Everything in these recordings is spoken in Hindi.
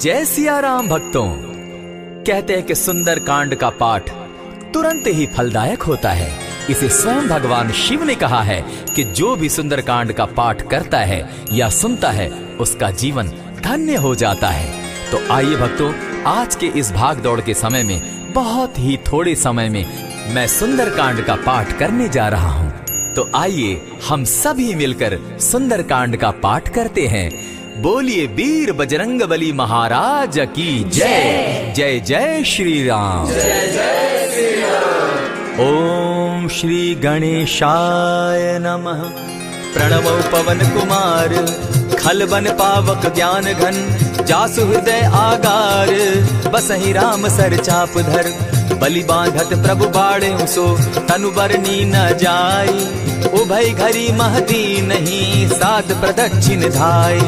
जय सिया राम भक्तों। कहते हैं कि सुंदर कांड का पाठ तुरंत ही फलदायक होता है। इसे स्वयं भगवान शिव ने कहा है कि जो भी सुंदर कांड का पाठ करता है या सुनता है उसका जीवन धन्य हो जाता है। तो आइए भक्तों, आज के इस भाग दौड़ के समय में बहुत ही थोड़े समय में मैं सुंदर कांड का पाठ करने जा रहा हूँ। तो आइए हम सभी मिलकर सुंदर कांड का पाठ करते हैं। बोलिए वीर बजरंगबली महाराज की जय। जय जय श्री राम। जय जय श्री राम। ओम श्री गणेशाय नमः। प्रणवो पवन कुमार खलबन पावक ज्ञान घन जासु हृदय आगार बसहि राम सर चाप धर बलि बांधत प्रभु बाड़े सो तनु बरनी न जाई उभय घरी महती नहीं सात प्रदक्षिण धाय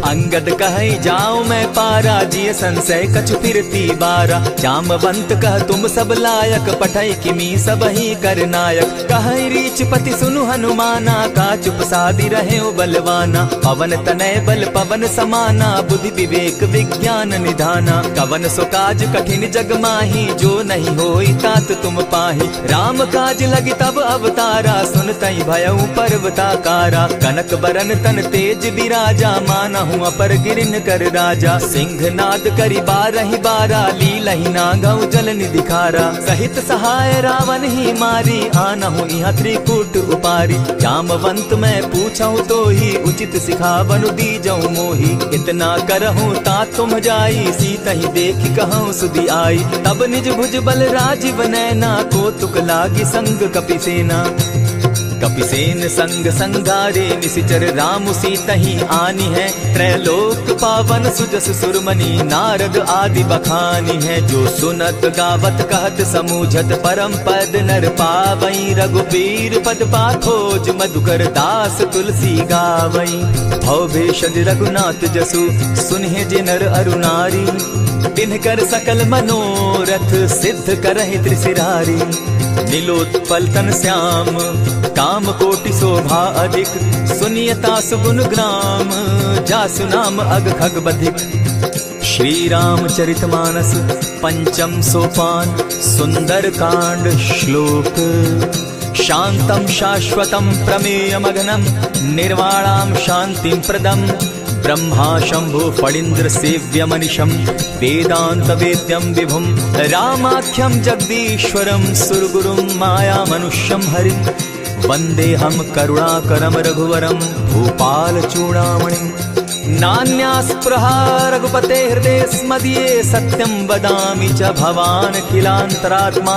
अंगद कहे जाऊं मैं पारा जिय संशय कछु फिरती बारा जामवंत कह तुम सब लायक पठै किमी सब ही कर नायक कहे रीच पति सुनु हनुमाना का चुप सादी रहे बलवाना पवन तनय बल पवन समाना बुद्धि विवेक विज्ञान निधाना कवन सो काज कठिन जग माही जो नहीं होई तात तुम पाही राम काज लगी तब अवतारा सुन तई भयउ पर्वताकारा कनक बरन तन तेज विराजा माना अपर गिरिन कर राजा सिंह नाद करी बारहि बारा लीलहि नागौ जल निधिखारा सहित सहाय रावण ही मारी आनहु इहाँ त्रिकूट उपारी जामवंत मैं पूछऊं तो ही उचित सिखावनु दीजऊं मोही इतना करहूं ता तुम जाई सीतहि देखि कहूं सुधि आई तब निज भुज बल राजीव नैना को तुक लागी संग कपिसेना कपिसेन संग संगारे निसिचर राम सीतहि आनी है त्रैलोक पावन सुजस सुरमणि नारद आदि बखानी है जो सुनत गावत कहत समूझत परम पद नर पावई रघुबीर पद पाथोज मधुकर दास तुलसी गावई भव भेषज रघुनाथ जसु सुनहि जे नर अरु नारी तिनकर सकल मनोरथ सिद्ध करहि त्रिशिरारी नीलोत्पल तन श्याम काम कोटि शोभा अधिक सुनियता सुगुण ग्राम जासु नाम अग खग बधिक श्री रामचरितमानस पंचम सोपान सुंदर कांड श्लोक शांतम शाश्वतम प्रमेयमघनम निर्वाणाम शांतिम प्रदम ब्रह्मा शंभु फणीन्द्र सेव्य मनिषम वेदांत वेद्यम विभुम रामाख्यम जगदीश्वरम सुरगुरुम माया मनुष्यम हरिम वंदे हम करुणाकरम रघुवरम भूपाल चूड़ामणिम नान्यास्पृहा रघुपते हृदय स्मदीये सत्यं वदामि च भवान् किलान्तरात्मा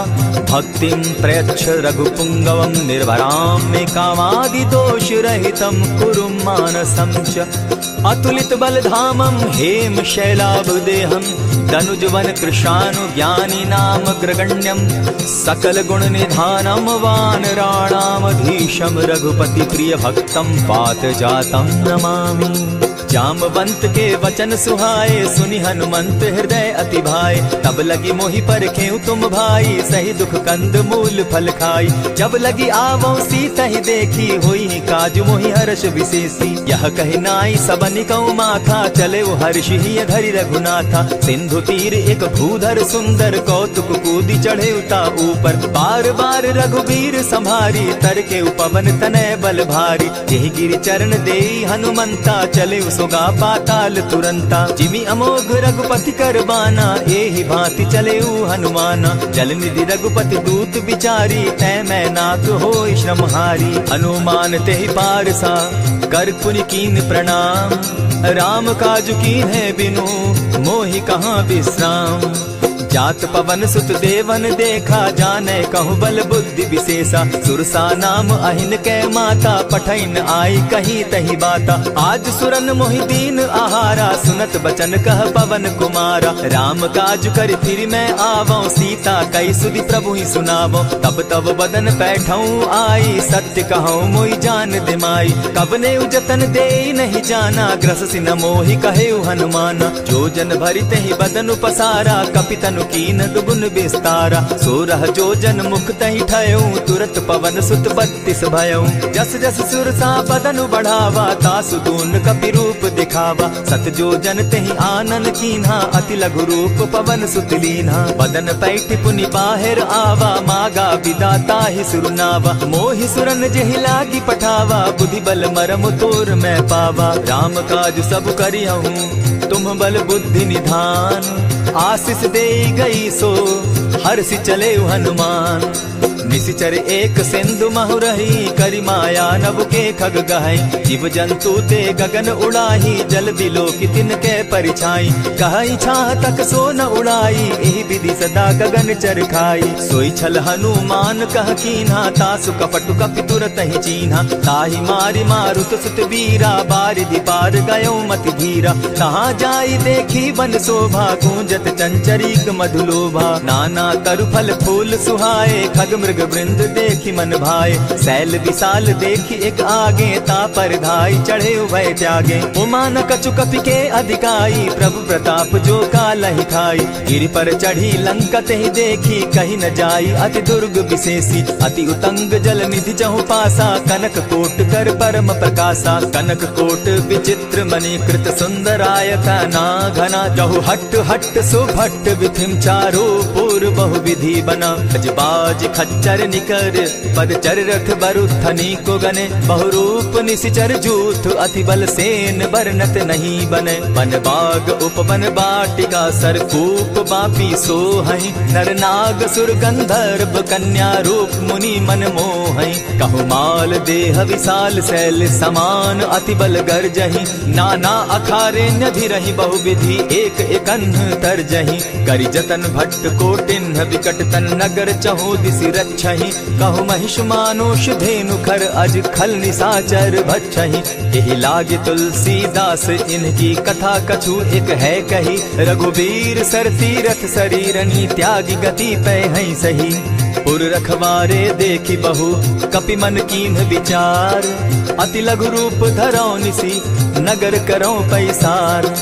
भक्तिं प्रयच्छ रघुपुङ्गवं निर्भरां मे कामादिदोषरहितं कुरु मानसं च अतुलित बलधामं हेम शैलाभदेहं दनुजवन कृशानु ज्ञानी नाम ग्रगण्यं सकल गुण निधानं वानराणामधीशं रघुपति प्रिय भक्तं पात जातं नमामि जामवंत के वचन सुहाए सुनि हनुमंत हृदय अति भाए तब लगी मोहि परखेउ तुम भाई सही दुख कंद मूल फल खाई जब लगी आवो सीता ही देखी होई काज मोहि हर्ष विशेषी यह कहि नाई सबनि कहु माथा चले वो हर्ष ही धरि रघुनाथा सिंधु तीर एक भूधर सुंदर कौतुक कूदी चढ़े उता ऊपर बार बार रघुबीर संभारी तर के उपवन तनय बल भारी यही गिरि चरण देई हनुमंता चले सोगा पाताल तुरंता जिमि अमोघ रघुपति कर बाना एहि भांति चले हनुमाना जल निधि रघुपति दूत बिचारी तै मैं नाथ होई श्रमहारी हनुमान तेहि पारसा कर पुनि कीन प्रणाम राम काज कीन है बिनु मोहि कहाँ विश्राम जात पवन सुत देवन देखा जाने कहूँ बल बुद्धि विशेषा सुरसा नाम अहिन कै माता पठैन आई कहीं तही बाता आज सुरन मोहि दीन आहारा सुनत बचन कह पवन कुमारा राम काज कर फिर मैं आवो सीता कई सुधि प्रभु ही सुनावो तब तब बदन बैठऊं आई सत्य कहूँ मोहि जान दिमाई कब ने उजतन दे नहीं जाना ग्रस सिन मोहि कहे हनुमाना जो जन भरित ही बदन पसारा कपितनु कीन दुगुन विस्तारा। 16 जोजन मुख तहि ठयऊ, तुरत पवन सुत 32 भयऊ। जस जस सुर सा बदन बढ़ावा, तासु दून कपि रूप दिखावा। 7 जोजन तेहि आनन कीन्हा, अति लघु रूप पवन सुत लीन्हा। बदन पैठ पुनि बाहिर आवा, मागा विदा ताहि सुरनावा। मोहि सुरन जेहि लागी पठावा, बुद्धि बल मरम तोर मैं पावा। राम काज सब करिहूँ, तुम बल बुद्धि निधान। आशीष दे गई सो हर्षि चले हनुमान। निशिचर एक सिंधु महु रही, करि माया नभ के खग गहई। जीव जंतु ते गगन उड़ाही, जल बिलो की तिनके परिछाई। कहई छाह तक सो न उड़ाई, एहि विधि सदा गगन चर खाई। सोई छल हनुमान कह कीन्हा, तासु कपटु कपि तुरत ही चीन्हा। ताहि मारि मारुत सुत वीरा, बारिधि पार गयो मति धीरा। तहाँ जाई देखी वन शोभा, गूंजत चंचरीक मधुलोभा। नाना तरु फल फूल सुहाए, खग मृग वृंद देखी मन भाए। सैल विशाल देखी एक आगे, तापर धाई चढ़े भय त्यागे। उमान कछु कपि के अधिकाई, प्रभु प्रताप जो कालहि खाई। गिरि पर चढ़ी लंका तेहि देखी, कहीं न जाई अति दुर्ग विशेषी। अति उतंग जल निधि जहु पासा, कनक कोट कर परम प्रकाशा। कनक कोट विचित्र मणि कृत सुंदरायत ना घना। जहु हट हट सुभट विधिम चारो पूर्व बहु विधि बना। बाज खच्चर निकर पदचर रथ बरुथनी को गने। बहुरूप निशिचर जूथ, अति बल सेन बरनत नहीं बने। वन बाग उपवन बाटिका, सरकूप बापी सोहई। नर नाग सुर गंधर्व, कन्या रूप मुनि मन मोहई। कहु माल देह विशाल, शैल समान अति बल गर्जहि। नाना अखारे न्यधिरहि, बहुविधि एक एकन्ह तरजहि। करि जतन भट्ट कोटिन्ह, विकट तन नगर चहु दिसि रक्षहि। कहु महिष मानुष धेनु खर, अज खल निशाचर भक्षहि। एहि लागे तुलसीदास, इनकी कथा कछु एक है कही। रघुवीर सर तीरथ शरीरनी, त्यागी गति पै हई सही। पुर रखवारे देखी बहु, कपि मन कीन्ह विचार। अति लघु रूप धरौ निसी, नगर करौ पैसार।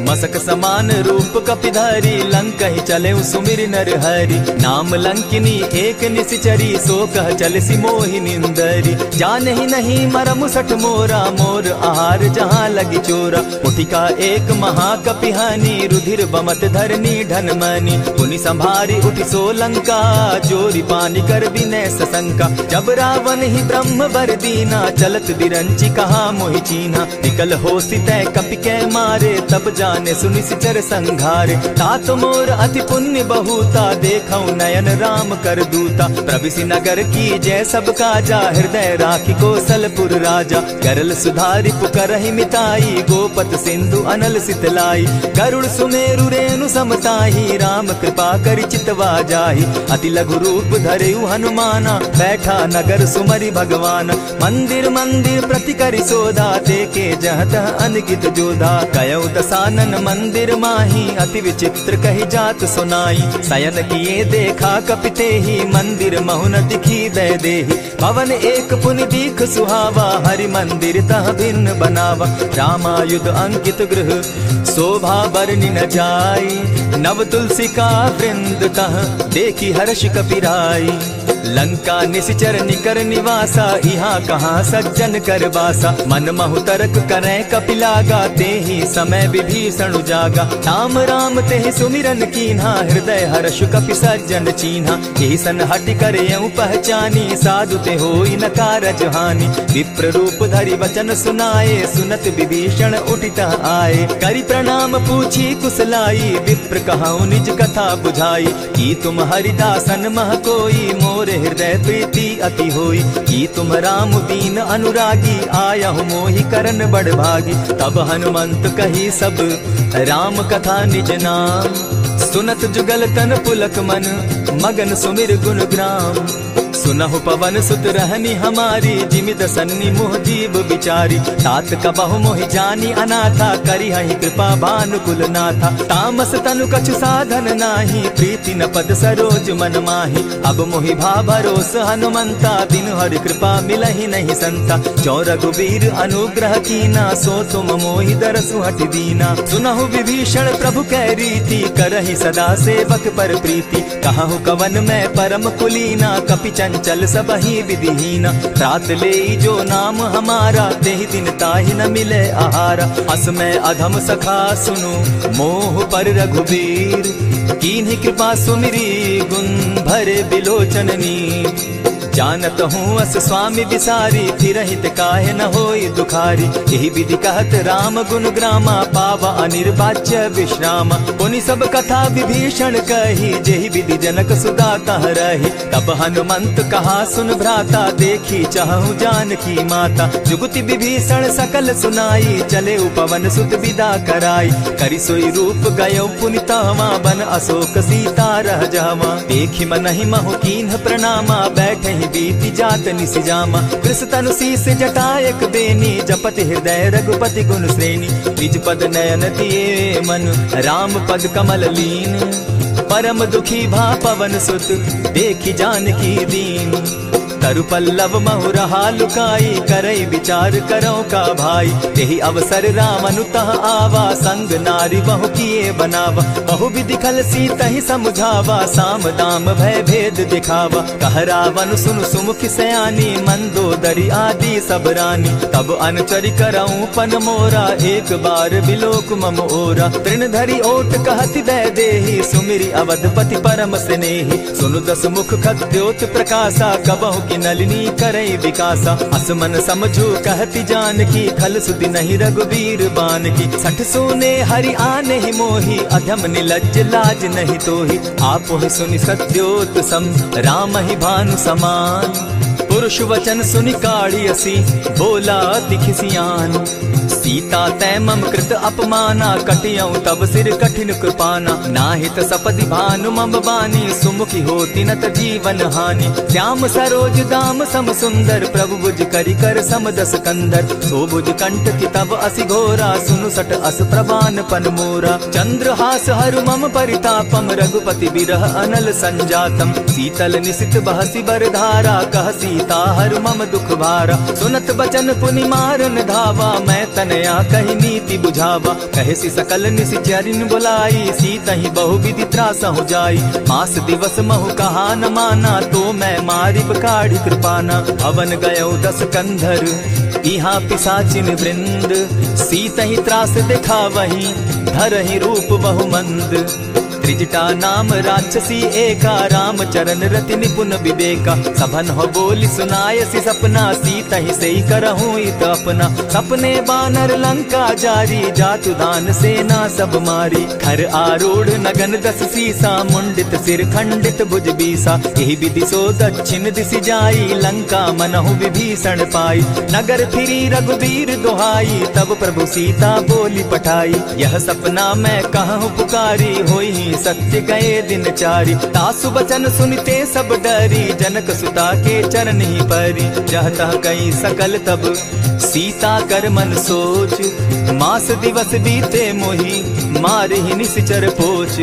मसक समान रूप कपिधारी, लंक ही चले सुमिर नर हरि। नाम लंकिनी एक निशिचरी, सो कह चल सी मोहि निंदरी। जाने ही नहीं मरम सठ मोरा, मोर आहार जहाँ लगी चोरा। उठिका एक महाकपिहानी, रुधिर बमत धरनी ढन मनी। पुनि संभारी उठि सो लंका, चोरी पानी कर विनय सशंका। जब रावण ही ब्रह्म बर दीना, चलत बिरंची कहा मोहि चीन्हा। निकल हो सितै कपि के मारे, तब जाने सुनि सिचर संघारे। तात मोर अति पुण्य बहुता, देखौ नयन राम कर दूता। प्रविशि नगर की जय सब काजा, हृदय राखी कौशलपुर राजा। करल सुधारि पुकरहि मिताई, गोपत सिंधु अनल सितलाई। गरुड़ सुमेरु रेणु समताही, राम कृपा करि चितवा जाहि। अति लघु रूप धरेउ हनुमाना, बैठा नगर सुमरि भगवान। मंदिर मंदिर प्रति करि सोधा, देखे जह तह अनगित जोधा। कयौ दसानन मंदिर माही, अति विचित्र कही जात सुनाई। शयन किए देखा कपिते ही, मंदिर महु न दिखी दय देहि। भवन एक पुनि दीख सुहावा, हरि मंदिर तह भिन्न बनावा। रामायुध अंकित गृह, शोभा बरनि न जाई। नव तुलसी का वृंद तह, देखी हर्ष कपिराई। लंका निशिचर निकर निवासा, यहाँ कहाँ सज्जन कर बासा। मन महु तरक करै कपिलागा, तेहि समय विभीषण जागा। राम राम तेहि सुमिरन कीन्हा, हृदय हर्ष कपि सज्जन चीन्हा। एहि सन हटि करयउ पहचानी, साधु ते होई न कारज हानि। विप्र रूप धरि वचन सुनाए, सुनत विभीषण उठित आए। करि प्रणाम पूछी कुशलाई, विप्र कहौ निज कथा बुझाई। की तुम हरिदासन मह कोई, मोर हृदय प्रीति अति होई। की तुम राम दीन अनुरागी, आयहु मोहि करन बड़ भागी। तब हनुमंत कही सब राम कथा निज नाम, सुनत जुगल तन पुलक मन, मगन सुमिर गुण ग्राम। सुनहु पवन सुत रहनी हमारी, जिमित सन्नी मोह जीव बिचारी। तात कबहु मोहि जानी अनाथा, करी हहि कृपा भानुकुल नाथा। तामस तनु कछु साधन नाही, प्रीति न पद सरोज मन माही। अब मोहि भा भरोस हनुमंता, दिन हरि कृपा मिलहि नहीं संता। जो रघुबीर अनुग्रह कीना, सो तुम मोहि दरसु हटि दीना। सुनहु विभीषण प्रभु कै रीति, करहि सदा सेवक पर प्रीति। कहु कवन मैं परम कुलीना, कपि चंचल सबहि विधिहीना। रात ले जो नाम हमारा, तेहि दिन ताहि न मिले आहारा। अस मैं अधम सखा सुनु, मोह पर रघुबीर। कीन्ही कृपा सुमिरी, गुण भरे बिलोचन नीर। जानत हूँ अस स्वामी विसारी, फिरहित काहे न होई दुखारी। यही विधि कहत राम गुण ग्रामा, पावा अनिर्वाच्य विश्रामा। पुनि सब कथा विभीषण कही, जेहि विधि जनक सुदा तह रही। तब हनुमंत कहा सुन भ्राता, देखी चाहूँ जानकी माता। जुगति विभीषण सकल सुनाई, चले पवन सुत विदा कराई। करि सोई रूप गयो पुनि तहवा, बन अशोक सीता रह जावा। देखी मनहि महु कीन्ह प्रणामा, बैठे बीती जात निसिजामा। कृष तनु शीस जटायक बेनी, जपति हृदय रघुपति गुण श्रेणी। निज पद नयन दिए मन, राम पद कमल लीन। परम दुखी भा पवन सुत, देखी जानकी दीन। तरु पल्लव महु रहा लुकाई, करई विचार करो का भाई। यही अवसर राम अनुतः आवा, संग नारी बहु किए बनावा। बहु विधि खल सीतहि समझावा, साम दाम भय भेद दिखावा। कह रावण सुन सुमुख सयानी, मंदोदरी आदि सब रानी। तब अनुचरि करऊं पन मोरा, एक बार बिलोक मम ओरा। तृण धरि ओट कहति दय देहि, सुमिरि अवधपति परम स्नेही। सुनु दस मुख खद्योत प्रकाशा, कबहु की नलिनी करई विकासा। असमन समझो कहती जानकी, खल सुधि नहीं रघुबीर बान की। सठ सोने हरि आने ही मोही, अधम निलज्ज लाज नहीं तोही। आप ही सुनि सत्योत सम, राम ही भानु समान। पुरुष वचन सुनि काढ़ी असी, बोला अति खिसियान। सीता तै मम कृत अपमाना, कटियऊं तब सिर कठिन कृपाना। नाहित सपदि भानु मम बानी, सुमुखी होती नत जीवन हानि। श्याम सरोज दाम सम सुंदर, प्रभु भुज करि कर सम दस कंधर। सो भुज कंठ की तब असि घोरा, सुनु सट अस प्रवान पन मोरा। चंद्रहास हरु मम परितापम, रघुपति बिरह अनल संजातम। शीतल निशित बहसी बरधारा, कह सीता हरु मम दुख भारा। सुनत बचन पुनि मारन धावा, मैं तनया कही नीति बुझावा। कहेसी सकल निशिचरिन बुलाई, सीतहि बहु विधि त्रास हो जाई। मास दिवस महु कहा न माना, तो मैं मारिब काढ़ी कृपाना। भवन गयो दस कंधर, इहा पिशाचिन वृंद। सीतहि त्रास दिखावहि, धरहि रूप बहु मंद। त्रिजटा नाम राक्षसी एका, राम चरण रति निपुण विवेका। सभन हो बोली सुनायसी सपना, सीतहि सेई करहूँ इत अपना। सपने बानर लंका जारी, जातु दान सेना सब मारी। खर आरूढ़ नगन दस सीसा, मुंडित सिर खंडित भुज बीसा। यही विधि सो दक्षिण दिशि जाई, लंका मनहु विभीषण पाई। नगर फिरी रघुबीर दुहाई, तब प्रभु सीता बोली पठाई। यह सपना मैं कहूँ पुकारी, होई सत्य गए दिन चारी। तासु बचन सुनते सब डरी, जनक सुता के चरण ही परी। जहता कई सकल तब सीता कर मन सोच। मास दिवस बीते मोही, मारे ही निश्चर पोच।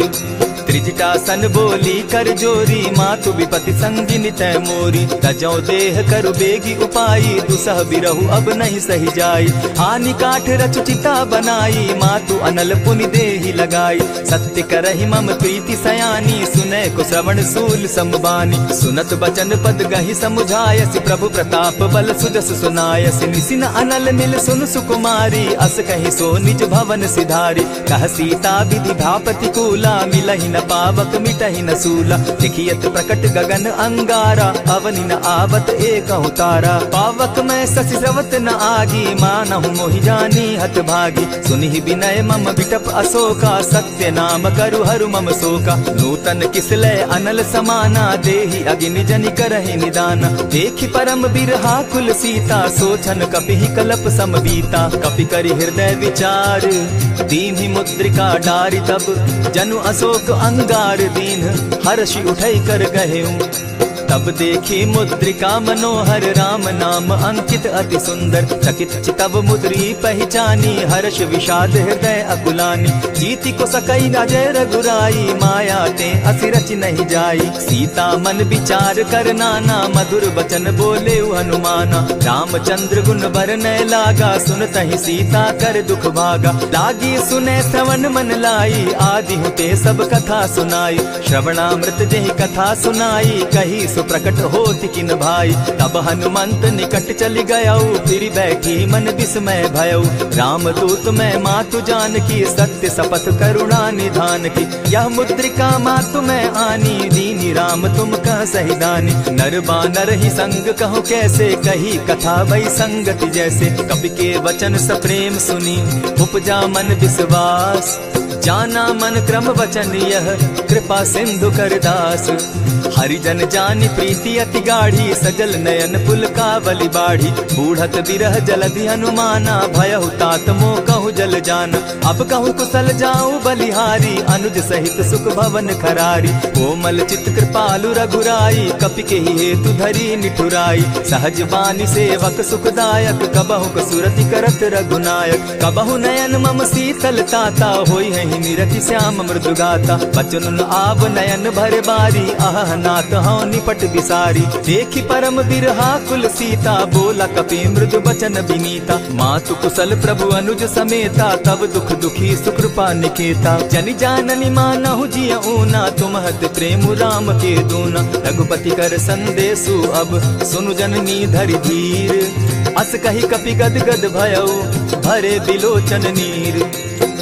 त्रिजटा सन बोली कर जोरी, मातु विपति संगिनी तै मोरी। तजौ देह करु बेगी उपाई, दुसह बिरहु अब नहीं सही जाई। हानि काठ रच चिता बनाई, मातु अनल पुनि देहि लगाई। सत्य करहि मम प्रीति सयानी, सुनै को श्रवण सूल संबानी। सुनत बचन पद गहि समुझायसि, प्रभु प्रताप बल सुजस सुनायसि। निसिन अनल मिल सुन सुकुमारी, अस कहि सो निज भवन सिधारी। कह सीता विधि भा प्रतिकूला, मिलहि न पावक मिटहि न सूला। देखियत प्रकट गगन अंगारा, अवनि न आवत एक तारा। पावक मैं शशि स्रवत न आगी, मानहु मोहि जानी हत भागी। सुनिहि विनय मम विटप अशोका, सत्य नाम करु हरु मम शोका। नूतन किसलय अनल समाना, देहि अगिनि जनि करहि निदाना। देखि परम बिरहा कुल सीता, सोचन कपिहि कलप सम बीता। कपि करि हृदय विचार, दीन्हि मुद्रिका डारि। तब जनु अशोक अंगार दीन, हर्षि उठै कर गहेऊ। तब देखी मुद्रिका मनोहर राम नाम अंकित अति सुंदर। चकित चितव मुद्री पहचानी हर्ष विषाद हृदय अकुलानी। जीति को सकई अजय रघुराई माया ते असिरच नहीं जाई। सीता मन विचार कर नाना मधुर बचन बोले हनुमाना। रामचंद्र गुण बरनय लागा सुनतहि सीता कर दुख भागा। लागी सुने श्रवण मन लाई आदि होते सब कथा सुनाई। श्रवणामृत जेहि कथा सुनाई कही सुप्रकट होति किन भाई। तब हनुमंत निकट चली गयऊ फिर बैठी मन विस्मय भयऊ। राम दूत मैं मातु जान की सत्य शपथ करुणा निधान की। यह मुद्रिका मातु मैं आनी दीनी राम तुम कह सही दानी। नर बानर ही संग कहो कैसे कही कथा वही संगति जैसे। कवि के वचन सप्रेम सुनी उपजा मन विश्वास। जाना मन क्रम वचन यह कृपा सिंधु कर दास। हरिजन जानि प्रीति अति गाढ़ी सजल नयन पुलकावली बाढ़ी। बूढ़त बिरह जलधि हनुमाना भयहु तात मोह कहु जल जाना। अब कहु कुशल जाऊं बलिहारी अनुज सहित सुख भवन खरारी। कोमल चित कृपालु रघुराई कपि के ही हेतु धरी निठुराई। सहज बानी सेवक सुखदायक कबहु कसुरति करत रघुनायक। कबहु नयन मम शीतल ताता होई है निरखि श्याम मृदु गाता। बचन आव नयन भर बारी आह नाथ हौ निपट बिसारी। देखी परम बिरहा कुल सीता बोला कपि मृदु बचन विनीता। मातु कुशल प्रभु अनुज समेता तब दुख दुखी सुकृपा निकेता। जनि जाननि मानहु जिय ऊना तुमहत प्रेम राम के दूना। रघुपति कर संदेशु अब सुनु जननी धरि धीर। अस कही कपि गद गद भयऊ भरे बिलोचन नीर।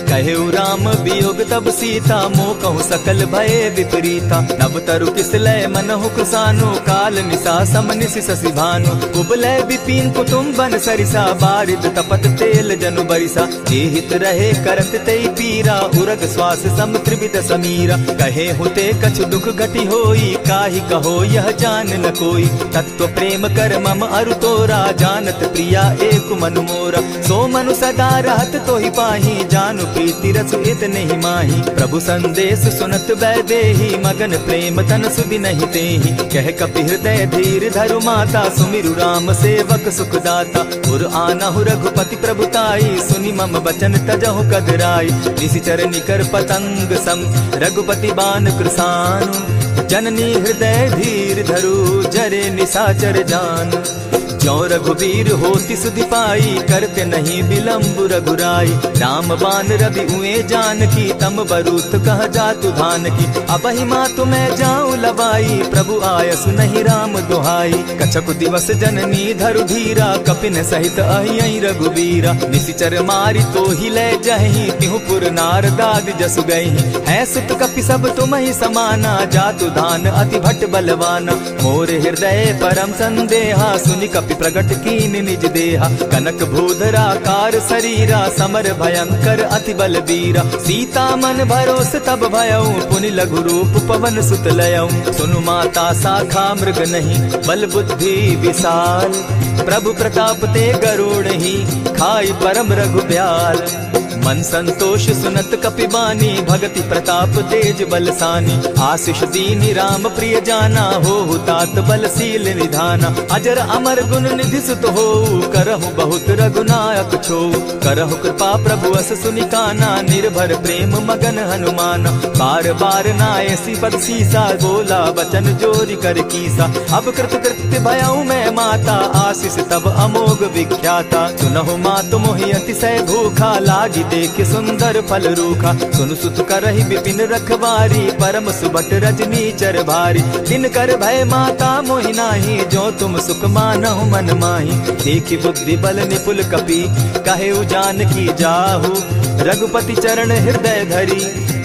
कहेउ राम वियोग तब सीता मोह कहूँ सकल भये विपरीता। नव तरु किसलय मनहु कुसानु काल निशा सम निशि शशि भानु। कुबलय विपिन कुटुम्बन सरिसा बारिद तपत तेल जनु बरिसा। जेहित रहे करत तेई पीरा उरग श्वास सम त्रिविध समीरा। कहे हुते कछु दुख घटी होई काहि कहो यह जान न कोई। तत्व प्रेम कर मम अरु तोरा जानत प्रिया एक मनु मोरा। सो मनु सदा रहत तोहि पाही जानु प्रीति रसु इतने ही माही। प्रभु संदेश सुनत वैदेही मगन प्रेम तन सुधि नहीं तेहि। कह कपि हृदय धीर धरु माता सुमिरु राम सेवक सुखदाता। उर आनहु रघुपति प्रभुताई सुनि मम बचन तजहु कदराई। निशिचर निकर पतंग सम रघुपति बान कृसानु। जननी हृदय धीर धरु जरे निशाचर जान। ज्यों रघुवीर होति सुधि पाई करते नहीं विलम्ब रघुराई। राम बान रवि उए जान की तम बरूत कह जातु धान की। अब ही मातु मैं जाऊं लवाई प्रभु आयसु नहीं राम दुहाई। कछक दिवस जननी धरु धीरा कपिन सहित अहि रघुवीरा। निशिचर मारी तो ही ले जहि तिहु पुर नार दाद जसु गई। है सुत कपि सब तुम ही समाना जातु धान अति भट बलवाना। मोर हृदय परम संदेहा सुनि कपि प्रगट कीन निज देहा। कनक भूधराकार शरीरा समर भयंकर अति बल बीरा। सीता मन भरोस तब भयऊ पुनि लघु रूप पवन सुत लयऊ। सुनु माता शाखा मृग नहीं बल बुद्धि विशाल। प्रभु प्रताप ते गरुड़ ही खाई परम रघुब्याल। मन संतोष सुनत कपिबानी भगति प्रताप तेज बलसानी। आशीष दीनी राम प्रिय जाना हो तात बलशील निधाना। अजर अमर गुण निधि सुत हो करहु बहुत रघुनायक छो। करहु कृपा प्रभु अस सुनिकाना निर्भर प्रेम मगन हनुमाना। बार बार नायसी पद सीसा बोला वचन जोरी कर कीसा। अब कृत कृत्य भयऊ मैं माता आशीष तब अमोघ विख्याता। सुनहु मातु मोहि अतिशय भूखा लागी देख सुंदर फल रूखा। सुन सुत करहि विपिन रखवारी परम सुबट रजनी चर भारी। दिन कर भय माता मोहि नाही जो तुम सुख मानहु मन माही। देखी बुद्धि बल निपुल कपि कहेउ जानकी जाहु। रघुपति चरण हृदय धरी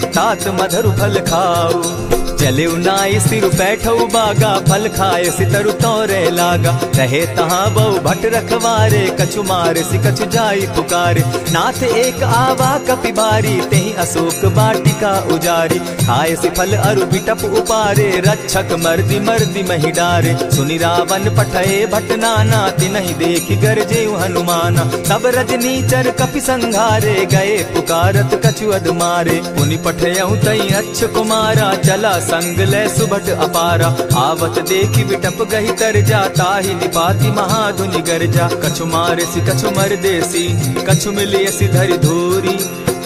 तात मधुर फल खाऊ। चले नाई सिर बैठऊ बागा फल खाए सितरु तोरे लागा। रहे तहाँ बहु भट रखवारे कछु मारे सि कछु जाई पुकारे। नाथ एक आवा कपि बारी तेहि अशोक बाटिका उजारी। खाए सि फल अरु बिटप उपारे रक्षक मर्दि मर्दि महि डारे। सुनि रावण पठये भट नाना तिनहि देखि गरजे हनुमाना। तब रजनीचर कपि संघारे गए पुकारत कछु अध मारे। पुनि पठयऊ तई अच्छ कुमारा चला संग ले सुभट अपारा। आवत देखी बिटप गही तर जा, ताहि निपाति महाधुनि गर्जा। कछु मारेसी कछु मर देसी, कछु मिलियसी धरि धूरी।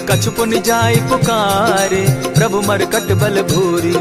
कछु पुनि जाई पुकारे, प्रभु मरकट बल भूरी।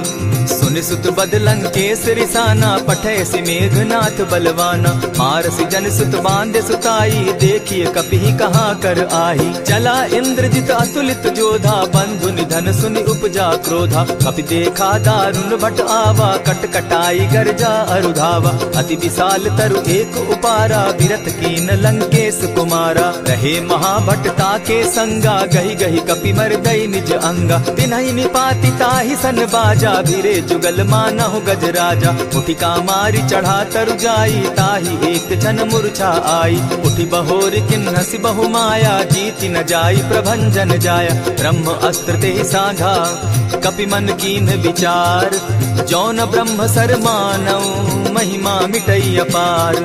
सुनि सुत बद लंकेश रिसाना, पठैसी मेघनाथ बलवाना। मारसी जन सुत बांधे सुताई, देखिए कपिहि कहाँ कर आही। चला इंद्रजित अतुलित जोधा, बंधु निधन सुनि उपजा क्रोधा। कपि देखा दारुण भट आवा, कट कटाई गर्जा अरुधावा। अति विशाल तरु एक उपारा, विरत कीन लंकेश कुमारा। रहे महाभट ताके संगा, गही गही कपि मर गई निज अंगा। तिन्हि निपाति ताहि सन बाजा, भिरे जुगल मानहु गजराजा। उठि कामारी चढ़ा तरु जाई, ताहि एक जन मूर्छा आई। उठि बहोर किन्हसि बहु माया, जीति न जाई प्रभंजन जाया। ब्रह्म अस्त्र तेहि साधा, कपि मन कीन विचार। जौन ब्रह्म सर मानौ, महिमा मिटई अपार।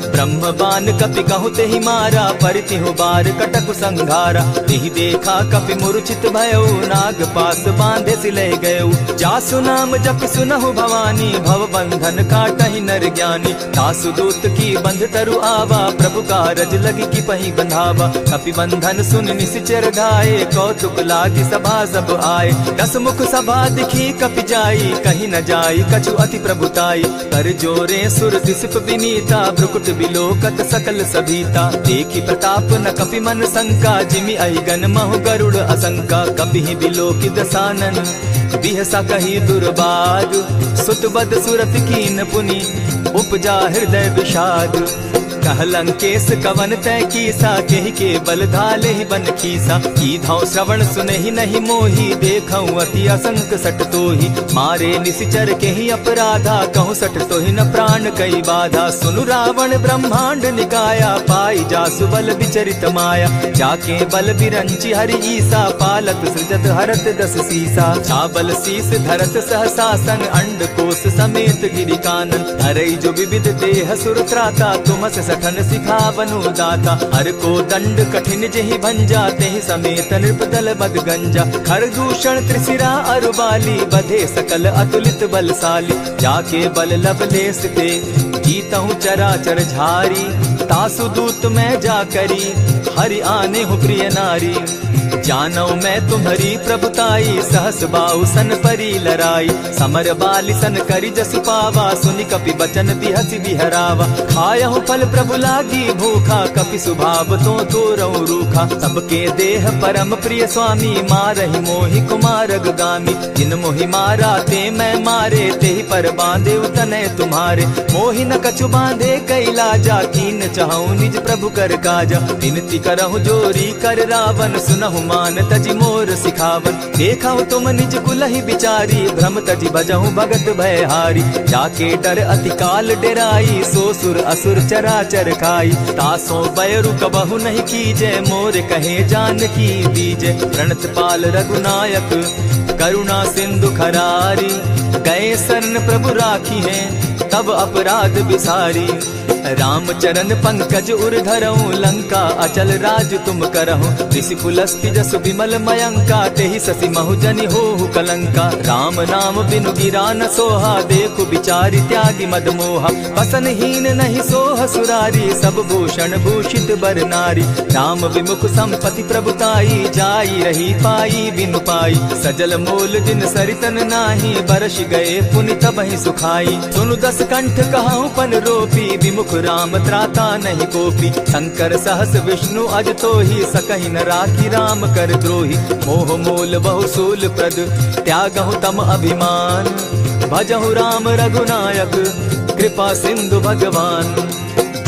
ब्रह्म बान कपि कहु तेहि मारा, परितिहु बार कटकु संघारा। तेहि देखा कपि मूर्छित भयउ, नाग पास बांधे सिले गयउ। जासु नाम जपि सुनहु भवानी, भव बंधन काटहि नर ज्ञानी। तासु दूत की बंध तरु आवा, प्रभु कारज लगी कि पहि बंधावा। कपि बंधन सुन निसिचर गाए, कौतुक लागी सभा सब आए। दस मुख सभा दिखी कपि जाई, कहीं न जाई कछु अति प्रभुताई। कर जोरे सुर दिसिप विनीता, भ्रुकुट बिलोकत सकल सभीता। देखी प्रताप न कपि मन शंका, जिमि अहिगन महु गरुड़ असंका। कपिहि बिलोकि दसानन, बिहसा कही दुर्बाद। सुत बद सुरत कीन पुनि, उपजा हृदय विषाद। कह लंकेश कवन तय कीसा, केहि के बल धाले ही बन खीसा। की धाव श्रवण सुनहि नहीं मोही, देखऊं अति असंक सट तोही। मारे निसिचर केहि अपराधा, कहूँ सट तोहि न प्राण कई बाधा। सुनु रावण ब्रह्मांड निकाया, पाई जासु बल विचरित माया। जाके बल बिरंची हरि ईसा, पालत सृजत हरत दस सीसा। चाबल शीस धरत सहसासन, अंड कोश समेत गिरि कानन। धरई जो विविध देह सुर त्राता, तुमस सठन सिखावनु दाता। हर को दंड कठिन जेहि भंजा, तेहि समेत नृपदल बद गंजा। खर दूषण त्रिशिरा अरुबाली, बधे सकल अतुलित बलशाली। जाके बल लवलेस ते, जीतहु चराचर झारी। तासु दूत मैं जा करी, हरि आने हूँ प्रिय नारी। जानौ मैं तुम्हारी प्रभुताई, सहस बाहु सन परी लराई। समर बाली सन करी जसु पावा, सुनि कपि बचन बिहसि बिहरावा। खायहु फल प्रभु लागी भूखा, कपि सुभाव तो तोरहु रूखा। सबके देह परम प्रिय स्वामी, मारहि मोहि कुमारग गामी। जिन मोहि मारा ते मैं मारे, तेहि पर बांधे तनय तुम्हारे। मोहि न कछु बांधे कैलाजा, कीन चाहूं निज प्रभु कर काजा। विनती करहु जोरी कर रावण, सुनहु मान तजि मोर सिखावन। देखहु तुम निज कुलहि बिचारी, भ्रम तजि भजहु भगत भयहारी। जाके डर अति काल डेराई, सो सुर असुर चराचर खाई। तासो बैरु कबहु नहीं कीजे, मोर कहे जानकी दीजे। प्रणत पाल रघुनायक, करुणा सिंधु खरारी। गए शरण प्रभु राखी है, तब अपराध बिसारी। राम चरण पंकज उर धरऊं, लंका अचल राज तुम करहु। ऋषि पुलस्ति जसु विमल मयंका, तेहि ससि महु जनि होहु कलंका। राम नाम बिनु गिरा न सोहा, देखु बिचारी त्यागी मद मोहा। बसन हीन नहीं सोह सुरारी, सब भूषण भूषित बर नारी। राम विमुख संपति प्रभुताई, जाई रही पाई बिनु पाई। सजल मोल जिन सरितन नाही, बरस गए पुनि तबहि सुखाई। सुनु दस कंठ कहूँ पन रोपी, विमुख राम त्राता नहीं कोपी। शंकर सहस विष्णु अज तो ही, सकहि न राखी राम कर द्रोही। मोह मोल बहु सूल प्रद, त्यागहु तम अभिमान। भजहु राम रघुनायक, कृपा सिंधु भगवान।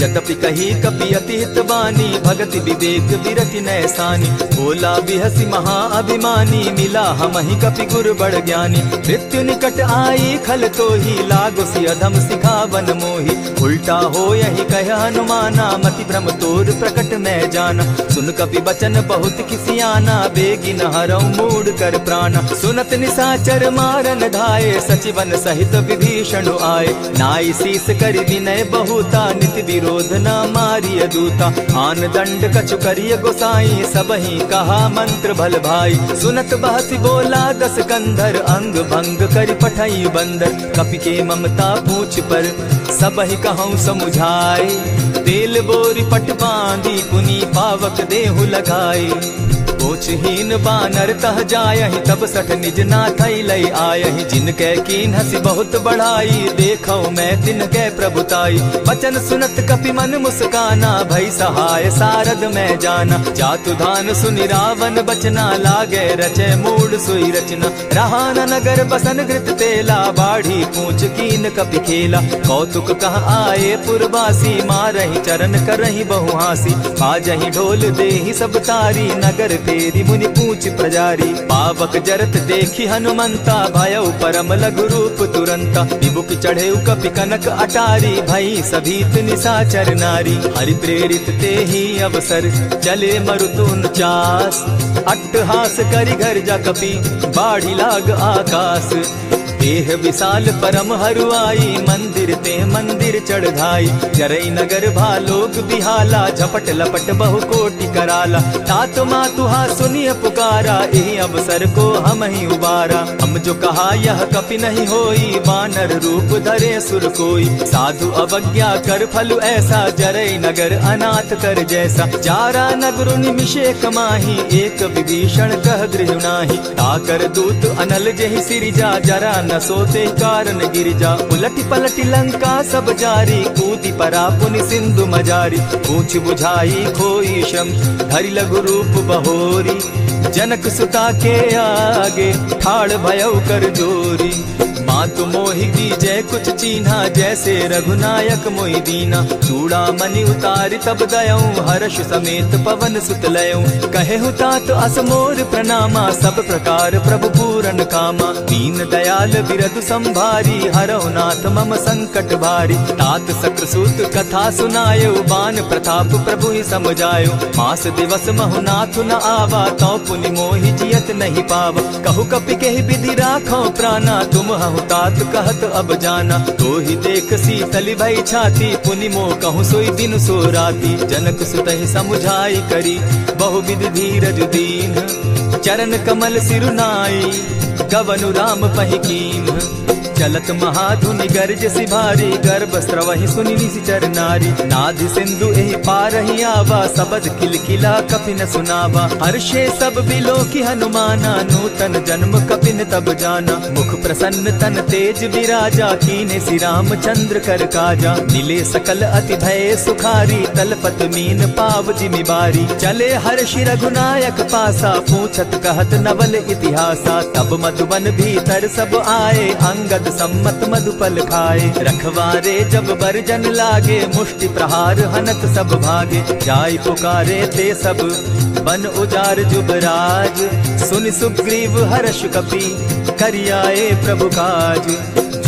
यद्यपि कही कपि अति हित बानी, भगति विवेक विरति नैसानी। बोला बिहसी महा अभिमानी, मिला हमहि कपि गुर बड़ ज्ञानी। मृत्यु निकट आई खल तो ही, लागो सि अधम सिखावन मोही। उल्टा हो यही कह हनुमाना, मति भ्रम तोर प्रकट मैं जाना। सुन कपि बचन बहुत किसियाना, बेगी न हरऊ मूड कर प्राणा। सुनत निसाचर मारन धाये, सचिवन सहित विभीषण आए। नाई शीस करि विनय बहुता, नित विरोध क्रोध न मारिय दूता। आन दंड कछु करिय गोसाई, सबहि कहा मंत्र भल भाई। सुनत बहसी बोला दस कंधर, अंग भंग करि पठई बंदर। कपि के ममता पूछ पर, सबहि कहूँ समुझाए। तेल बोरी पट बांधी, पुनि पावक देहु लगाए। पूछहीन बानर तह जायहि, तब सठ निज नाथ लई आयहि। जिनके कीन हसी बहुत बढ़ाई, देखो मैं तिनके प्रभुताई। वचन सुनत कपि मन मुस्काना, भई सहाय सारद मैं जाना। जातु धान सुनि रावण बचना, लागे रचे मूड सोई रचना। रहा न नगर बसन घृत तेला, बाढ़ी पूछ कीन कपि खेला। कौतुक कह आए पुरवासी, मारहि चरण करहि बहुहासी। बाजहि ढोल देहि सब तारी, नगर तेरी मुनि पूछ प्रजारी। पावक जरत देखी हनुमंता, भयउ परम लघु रूप तुरंता। विमुख चढ़े कपि कनक अटारी, भई सभीत निशाचर नारी। हरि प्रेरित ते ही अवसर, चले मरुतुन चास। अट्टहास करि घर जा कपि, बाढ़ी लाग आकाश। देह विशाल परम हरुआई, मंदिर ते मंदिर चढ़ाई। जरई नगर भालोक बिहाला, झपट लपट बहु कोटि कराला। तात मातुहा सुनिय पुकारा, यही अवसर को हम ही उबारा। हम जो कहा यह कपि नहीं होई, वानर रूप धरे सुर कोई। साधु अवज्ञा कर फल ऐसा, जरई नगर अनाथ कर जैसा। जारा नगर निमिषे कमाही, एक विभीषण कह गृह नाही। ताकर दूत अनल जहि सिरिजा, जरा न सोते कारण गिरिजा। उलटी पलटी लंका सब जारी, कूदी परा पुनि सिंधु मजारी। पूछ बुझाई खोई शम, धरि लघु रूप बहोरी। जनक सुता के आगे, ठाड़ भयउ कर जोरी। मातु मोहि दीजय कुछ चीन्हा, जैसे रघुनायक मोहि दीना। चूड़ा मणि उतारि तब दयऊं, हर्ष समेत पवन सुत लयऊं। कहे तात असमोर प्रणामा, सब प्रकार प्रभु पूरन कामा। दीन दयाल बिरदु संभारी, हरहु नाथ मम संकट भारी। तात सक्रसूत कथा सुनायो, बान प्रताप प्रभु ही समझायो। मास दिवस महु नाथ न आवा, तौ पुनि मोहि जियत नहीं पावा। कहु कपि केहि विधि राखो प्राणा, तुम हहु तात कहत अब जाना। तो ही देख शीतल भई छाती, पुनि मोह कहूँ सोई दिन सो राती। जनक सुतहि समुझाई करी, बहु विधि धीरज दीन। चरण कमल सिरुनाई, गवनु राम पहि कीन। चलत महाधुनि गर्ज सिभारी, गर्भ स्रवहि सुनि निशिचर नारी। नाधि सिंधु एहि पारहि आवा, सबद किलकिला कपि न सुनावा। हर्षे सब बिलोकी हनुमाना, नूतन जन्म कपि न तब जाना। मुख प्रसन्न तन तेज विराजा, कीने श्री रामचंद्र कर काजा। मिले सकल अति भय सुखारी, तलपत मीन पाव जिमि बारी। चले हर्षि रघुनायक पासा, पूछत कहत नवल इतिहासा। तब मधुबन भीतर सब आए, अंगद सम्मत मधुपल खाए। रखवारे जब बरजन लागे, मुष्टि प्रहार हनत सब भागे। जाय पुकारे ते सब, बन उजार जुबराज। सुनि सुग्रीव हर्ष कपि, करियाए प्रभु काज।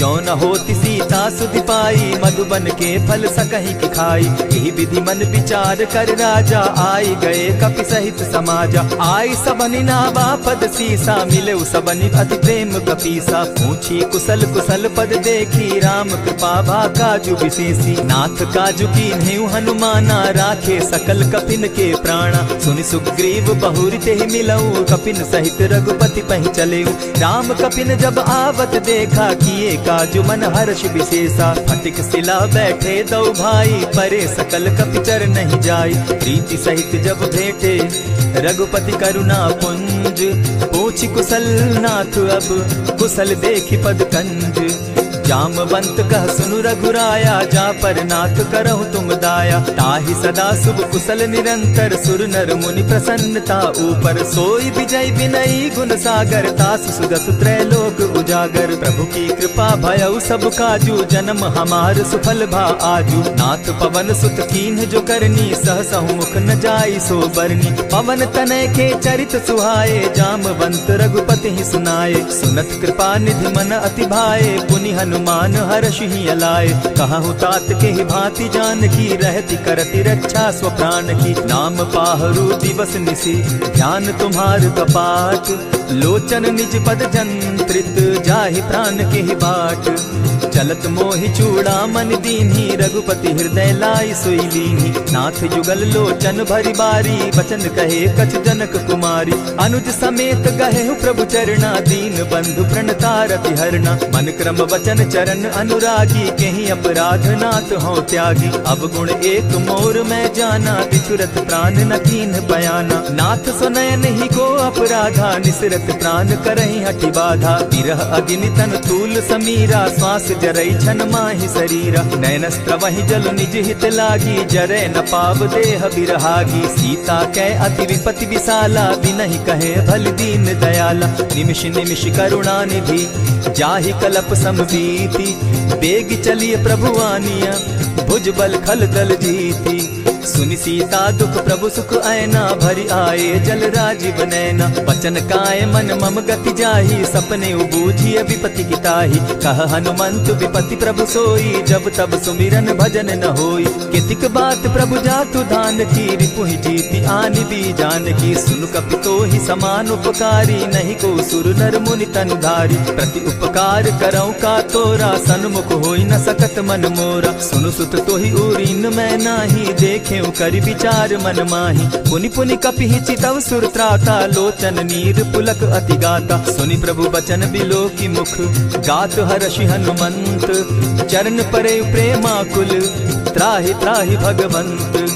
जो न होती सीता सुधि पाई, मधुबन के फल सकहि की खाई। यही विधि मन विचार कर राजा, आई गए कपि सहित समाजा। आई सबनि नावा पद सीसा, मिले सबनि अति प्रेम कपीसा। पूछी कुशल कुशल पद देखी, राम कृपा भा काजु विशेषी। नाथ काजु कीन्हेउ हनुमाना, राखे सकल कपिन के प्राणा। सुनि सुग्रीव बहुरि तेहि मिलऊ, कपिन सहित रघुपति पहि चलेऊ। राम कपिन जब आवत देखा, किए काजु मन हर्ष विशेषा। फटिक सिला बैठे दो भाई, परे सकल कपिचर नहीं जाई। प्रीति सहित जब भेटे, रघुपति करुणा पुंज। पूछि कुशल नाथ अब, कुशल देखि पद कंज। जामवंत कह सुनु रघुराया, जा पर नाथ करहु तुम दाया। ताहि सदा शुभ कुशल निरंतर, सुर नर मुनि प्रसन्नता ऊपर। सोई विजय विनयी गुण सागर, तास सुदस त्रैलोक उजागर। प्रभु की कृपा भयउ सब काजू, जन्म हमार सुफल भा आजू। नाथ पवन सुत कीन्ह जो करनी, सहसहु मुख न जाई सो बरनी। पवन तनय के चरित सुहाए, जामवंत रघुपति ही सुनाए। सुनत कृपा निधि मन अति भाए, पुनि हनुमान हर्ष ही अलाए। कहु तात के ही भांति जान की, रहती करती रक्षा स्व प्राण की। नाम पाहरु दिवस निसी, ध्यान तुम्हार कपाट। लोचन निज पद जंत्रित, जाहि प्राण के ही बाट। चलत मोहि चूड़ा मन दीन्ही, रघुपति हृदय लाई सोई लीन्ही। नाथ जुगल लोचन भरी बारी, बचन कहे कछ जनक कुमारी। अनुज समेत गहे प्रभु चरणा, दीन बंधु प्रणतारति हरना। मन क्रम वचन चरण अनुरागी, केहि अपराध नाथ हो त्यागी। अब गुण एक मोर मैं जाना, बिछुरत प्राण न कीन्ह बयाना। नाथ सुनयन ही को अपराधा, निसरत प्राण करहि हठि बाधा। विरह अग्नि तन तूल समीरा, श्वास जरई छन माहि शरीरा। नयनस्त्र वहि जल निज हित लागी, जरै न पाव देह बिरहागी। सीता कै अति विपति विशाला, बिनहि कहे भल दीन दयाला। निमिष निमिष करुणा निधि, जाहि कलप समबीति। बेग चलिए प्रभु आनिया, भुज बल खल दल जीती। सुनि सीता दुख प्रभु सुख ऐना, भरी आए जल राजीव नैना। वचन काय मन मम गति जाहि, सपने बूझिए विपति की ताहि। कह हनुमंत विपति प्रभु सोई, जब तब सुमिरन भजन न होई। कितिक बात प्रभु जातु धान की, रिपुहि जीति आनि भी जान की। सुन कपि तोहि समान उपकारी, नहीं को सुर नर मुनि तनुधारी। प्रति उपकार करऊँ का तोरा, सन्मुख होई न सकत मन मोरा। सुनु सुत तोहि उरीन मैं नाही, देखे करि विचार मन माही। पुनि पुनि कपिहि चितव सुर त्राता, लोचन नीर पुलक अति गाता। सुनि प्रभु बचन बिलो की मुख, गात हर्षि हनुमंत। चरण परे प्रेमाकुल, त्राहि त्राहि भगवंत।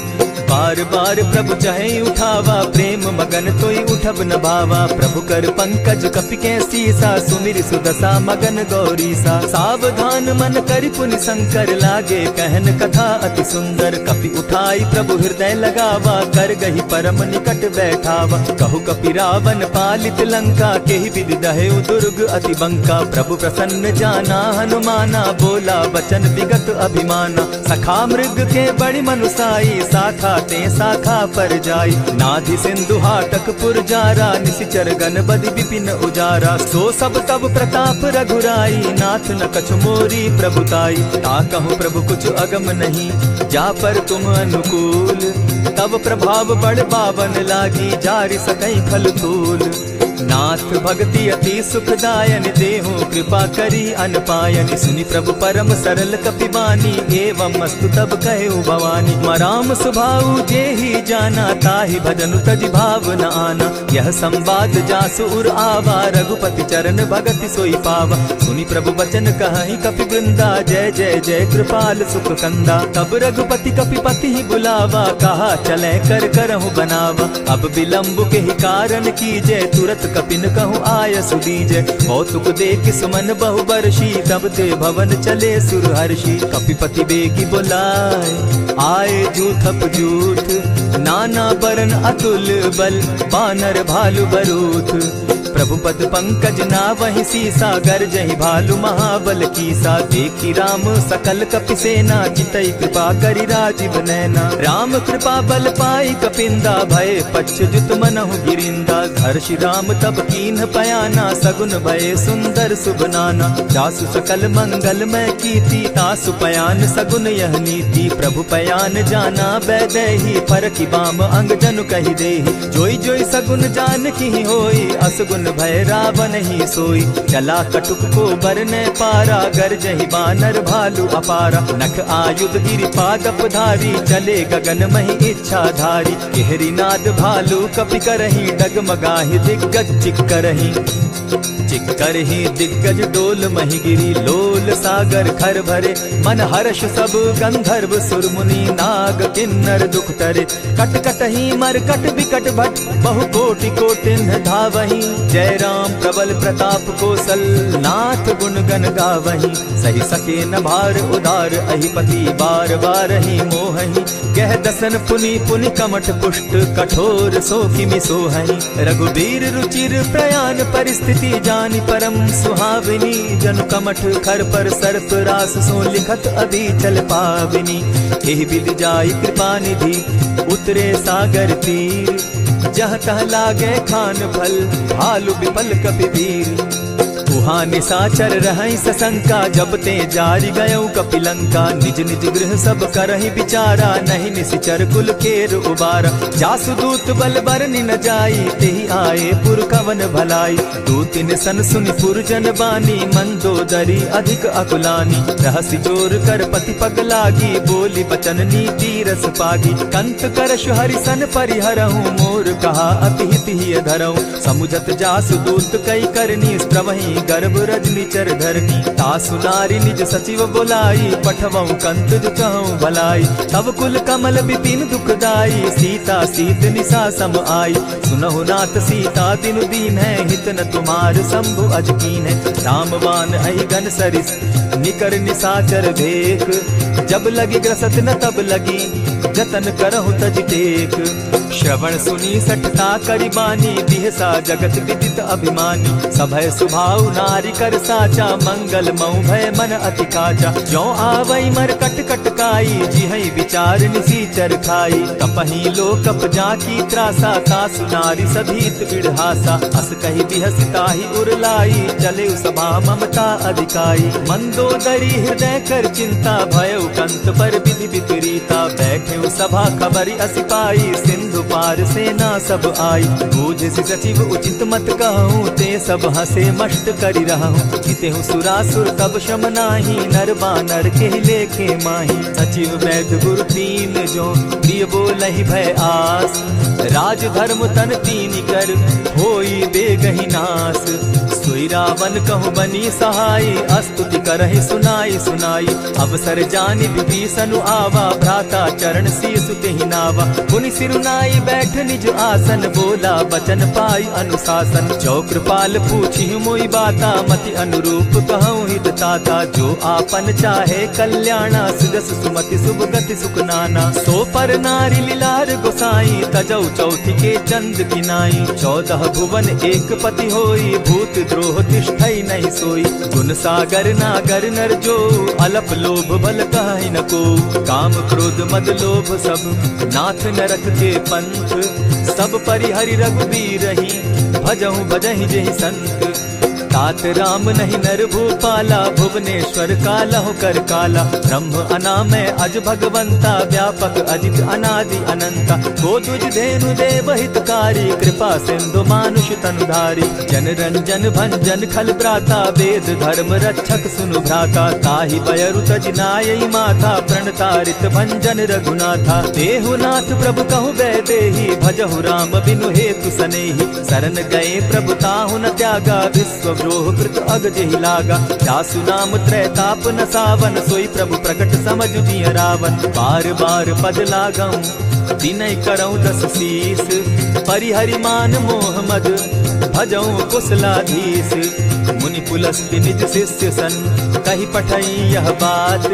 बार बार प्रभु चाहे उठावा, प्रेम मगन तोई उठब न भावा। प्रभु कर पंकज कपि के सीसा, सुमिर सुदशा मगन गौरीसा। सावधान मन करि पुनि शंकर, लागे कहन कथा अति सुंदर। कपि उठाई प्रभु हृदय लगावा, कर गही परम निकट बैठावा। कहु कपि रावण पालित लंका, केहि विधि दहेउ दुर्ग अति बंका। प्रभु प्रसन्न जाना हनुमाना, बोला बचन विगत अभिमाना। सखा मृग के बड़ी मनुसाई, साखा ते शाखा पर जाई। नाधि सिंधु हाटक पुर जारा, निशिचर गण बदि विपिन उजारा। सो सब तब प्रताप रघुराई, नाथ न कछु मोरी प्रभुताई। ताकहु प्रभु कुछ अगम नहीं, जा पर तुम अनुकूल। तब प्रभाव बड़ पावन लागी, जारि सकई फल फूल। नाथ भक्ति अति सुखदायन, देहु कृपा करी अनपायन। सुनि प्रभु परम सरल कपिबानी, एवं मस्तु तब कहे भवानी। राम सुभाऊ जेहि जाना, ताहि भजनु तजि भाव न आना। यह संवाद जासु उर आवा, रघुपति चरण भगति सोई पावा। सुनि प्रभु बचन कहि कपि वृंदा, जय जय जय कृपाल सुख कंदा। तब रघुपति कपिपति ही बुलावा, कहा चले कर करहु बनावा। अब विलंब के ही कारण कीजय, तुरत कपिन कहूँ आय सुदीजय। कौतुक देख सुमन बहु बरसी, तब ते भवन चले सुर हर्षि। कपिपति बेगी बुलाए, आए जूथप जूथ। नाना बरन अतुल बल, बानर भालु बरूथ। प्रभु पद पंकज नावहि सीसा, गर्जहि भालु महाबल कीसा। देखी राम सकल कपि सेना, चितई कृपा करि राजीव नैना। राम कृपा बल पाई कपिंदा, भय पच्युत मनहु गिरिंदा। हर्षि राम तब कीन्ह पयाना, सगुन भय सुंदर शुभ नाना। जासु सकल मंगलमय कीर्ति, तासु पयान सगुन यह नीति। प्रभु पयान जाना बैदेही, फरकि बाम अंग जनु कहि देहि। जोई जोई सगुन जान की होई, असगुन भय रावण ही सोई। चला कटुक को बरने पारा, गरजहि बानर भालु अपारा। नख आयुध गिरि पादप धारी, चले गगन महि इच्छा धारी। केहरी नाद भालु कपि करहि, डगमगाहि दिग्गज चिक्करहि। चिक्करहि दिग्गज डोल महि गिरी, लोल सागर खर भरे। मन हर्ष सब गंधर्व सुर मुनि, नाग किन्नर दुख तरे। कट कटहि मरकट विकट भट, बहु कोटि कोटिन्ह धावहि। जय राम प्रबल प्रताप कौशल, नाथ गुण गण गावहि। सही सके न भार उदार, अहिपति बार बार ही मोहहि। कह दसन पुनि पुनि कमठ पुष्ट, कठोर सो किमि सोहहि। रघुबीर रुचिर प्रयाण परिस्थिति, जानि परम सुहाविनी। जनु कमठ खर पर सर्प रास, सो लिखत अभी चल पाविनी। एहि विधि जाई कृपा निधि, उतरे सागर तीर। जह तह लागे खान फल, भालु विपल कपि वीर। उहाँ निशाचर रहई सशंका, जब ते जारी गयऊ कपिलंका। निज निज गृह सब करहि विचारा, नहीं निशिचर कुल केर उबारा। जासुदूत बल बरनि न जाई, तेहि आए पुर कवन भलाई। दू तिन सन सुनि पुरजन बानी, मंदोदरी अधिक अकुलानी। रहसि जोर कर पति पग लागी, बोली बचन नीति रस पागी। कंत करश हरिसन परिहरहूँ, मोर कहा अति हित ही धरऊँ। समुझत जासुदूत कई करनी, प्रवही गर्भ रजनी चर धरनी। तासु नारी निज सचिव बोलाई, पठवऊ कंत जो कहूँ भलाई। तब कुल कमल विपिन दुखदाई, सीता सीत निशा सम आई। सुनहु नाथ सीता तिनु दीन है, हित न तुम्हार शंभु अजकीन है। रामवान अहि घन सरिस, निकर निशाचर भेक। जब लगी ग्रसत न तब लगी, जतन करहु तज टेक। श्रवण सुनी सठता करिबानी, बिहसा जगत विदित अभिमानी। सभय सुभाव नारी कर साचा, मंगल मऊ भय मन अति काचा। जो आवई मर कट कट काई, जिहई विचार निसीचर खाई। कपही लो कप जाकी त्रासा, तासु नारी सधीत बिढ़ासा। अस कही बिहसिता ही उरलाई, चले सभा ममता अधिकाई। मंदोदरी हृदय कर चिंता, भयउ कंत पर विधि विपरीता। बैठे सभा खबरी असी पाई, सिंधु पार सेना सब आई। बूझ सचिव उचित मत कहूँ, ते सब हसे मष्ट करि रहूँ। जितेहु सुरासुर तब शम नाही, नर बानर के लेखे माही। सचिव वैद्य गुरु तीन जो, प्रिय बोलहि भय आस। राज धर्म तन तीन कर, होई बेगहि नास। सोई रावण कहु बनी सहाय, अस्तुति करहि सुनाई सुनाई। अवसर जानि विभीषण आवा, भ्राता चरण शीस तेहि नावा। पुनि सिरुनाई बैठ निज आसन, बोला बचन पाई अनुशासन। जो कृपाल पूछी मोई बाता, मति अनुरूप कहूँ हित ताता। जो आपन चाहे कल्याणा, सुजस सुमति शुभ गति सुख नाना। सो पर नारी लीलार गोसाई, तजौ चौथी के चंद किनाई। 14 भुवन एक पति होई, भूत द्रोह तिष्ठई नहीं सोई। गुण सागर नागर नर जो, अलप लोभ बल कहि न को। काम क्रोध मद लोभ सब, नाथ नरक के पंथ। सब परिहरि रघुबीर रही, भजहु भजहि जेहि संत। तात राम नहीं नर भूपाला, भुवनेश्वर कालहु कर काला। ब्रह्म अनामय अज भगवंता, व्यापक अजित अनादि अनंता। को तुझ धेनु देव हितकारी, कृपा सिंधु मानुष तनुधारी। जन रंजन भंजन खल भ्राता, वेद धर्म रक्षक सुनु भ्राता। ताहि बयरु तज नायई माथा, प्रणतारित भंजन रघुनाथा। देहुनाथ प्रभु कहु बैदेही, भजहु राम बिनु हेतु सनेही। शरण गए प्रभु ताहु न त्यागा, विश्व द्रोह कृत अग जेहि लागा। जासु नाम त्रैताप न सावन, सोई प्रभु प्रकट समझ जिय रावण। बार बार पद लागऊं, विनय करऊं 10 शीस। परिहरि मान मोह मद, भजऊं कुशलाधीश। मुनि पुलस्ति निज शिष्य सन, कही पठई यह बात।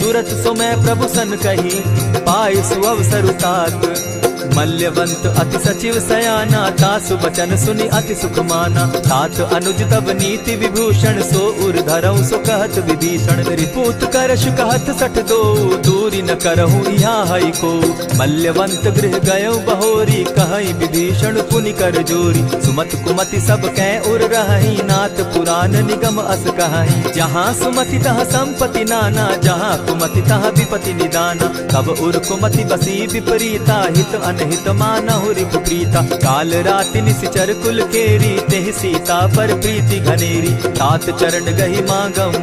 तुरत सो मैं प्रभु सन कही, पाए सुअवसर तात। मल्यवंत अति सचिव सयाना, तासु बचन सुनि अति सुख माना। तात अनुज तब नीति विभूषण, सो उर धरऊं सो कहत विभीषण। रिपुत करश कहत सठ दो, दूरी न करहूँ यहाँ हई को। मल्यवंत गृह गयऊ बहोरी, कहई विभीषण पुनि कर जोरी। सुमत कुमति सब कै उर रहई, नाथ पुराण निगम अस कहई। जहाँ सुमति तहाँ संपत्ति नाना, जहाँ कुमति तहाँ विपति निदाना। तब उर कुमति बसी विपरीता, हित अनहित मानहु रिपु प्रीता। काल राति निशिचर कुल केरी, तेहि सीता पर प्रीति घनेरी। तात चरण गहि मांगऊं,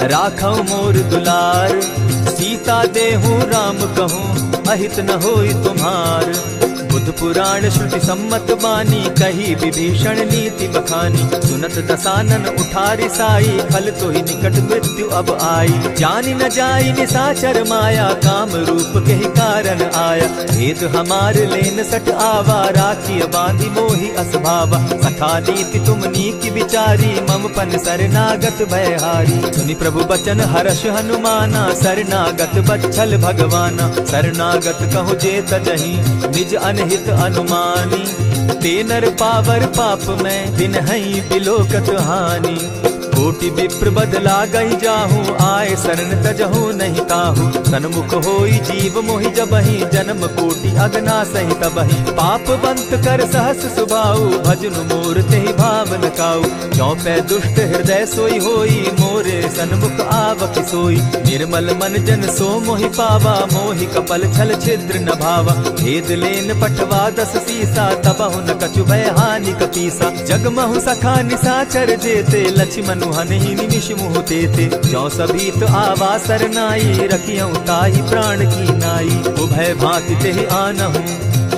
राखऊं मोर दुलार। सीता देहूं राम कहूं, अहित न होई तुम्हार। बुद्ध पुराण श्रुति सम्मत बानी, कही विभीषण नीति बखानी। सुनत दसानन उठारी साई, फल तो ही निकट मृत्यु अब आई। जानि न जाई निशाचर माया, काम रूप के ही कारण आया। भेद हमार लेन सट आवा, राखी बांधी मोहि असभावा। सखा नीति तुम नीति विचारी, मम पन शरणागत भयहारी। सुनि प्रभु बचन हर्ष हनुमाना, शरणागत बच्छल भगवाना। शरणागत कहु जे तजहि, निज अनहित अनुमानी। ते नर पावर पाप में, दिन हई बिलोकत हानि। कोटि विप्र बदला गई जाहू, आए शरण तजहू नहीं ताहू। सन्मुख होई जीव मोहि जबहि, जन्म कोटि अगना सही तबहि। पाप बंत कर सहस सुभाऊ, भजनु मोर तेहि भावन काऊ। चौपै दुष्ट हृदय सोई होई, मोरे सन्मुख आवक सोई। निर्मल मन जन सो मोहि पावा, मोहि कपल छल छिद्र न भावा। भेद लेन पठवा 10 सीसा, तबहु न कछु भय हानि कपीसा। जगमहु सखा निसाचर जेते, लक्ष्मण हनहि निमिष मुह तेते। जो सभीत आवा सरनाई, रखियऊ ताहि प्राण की नाई। उभय भांति तेहि आनहु,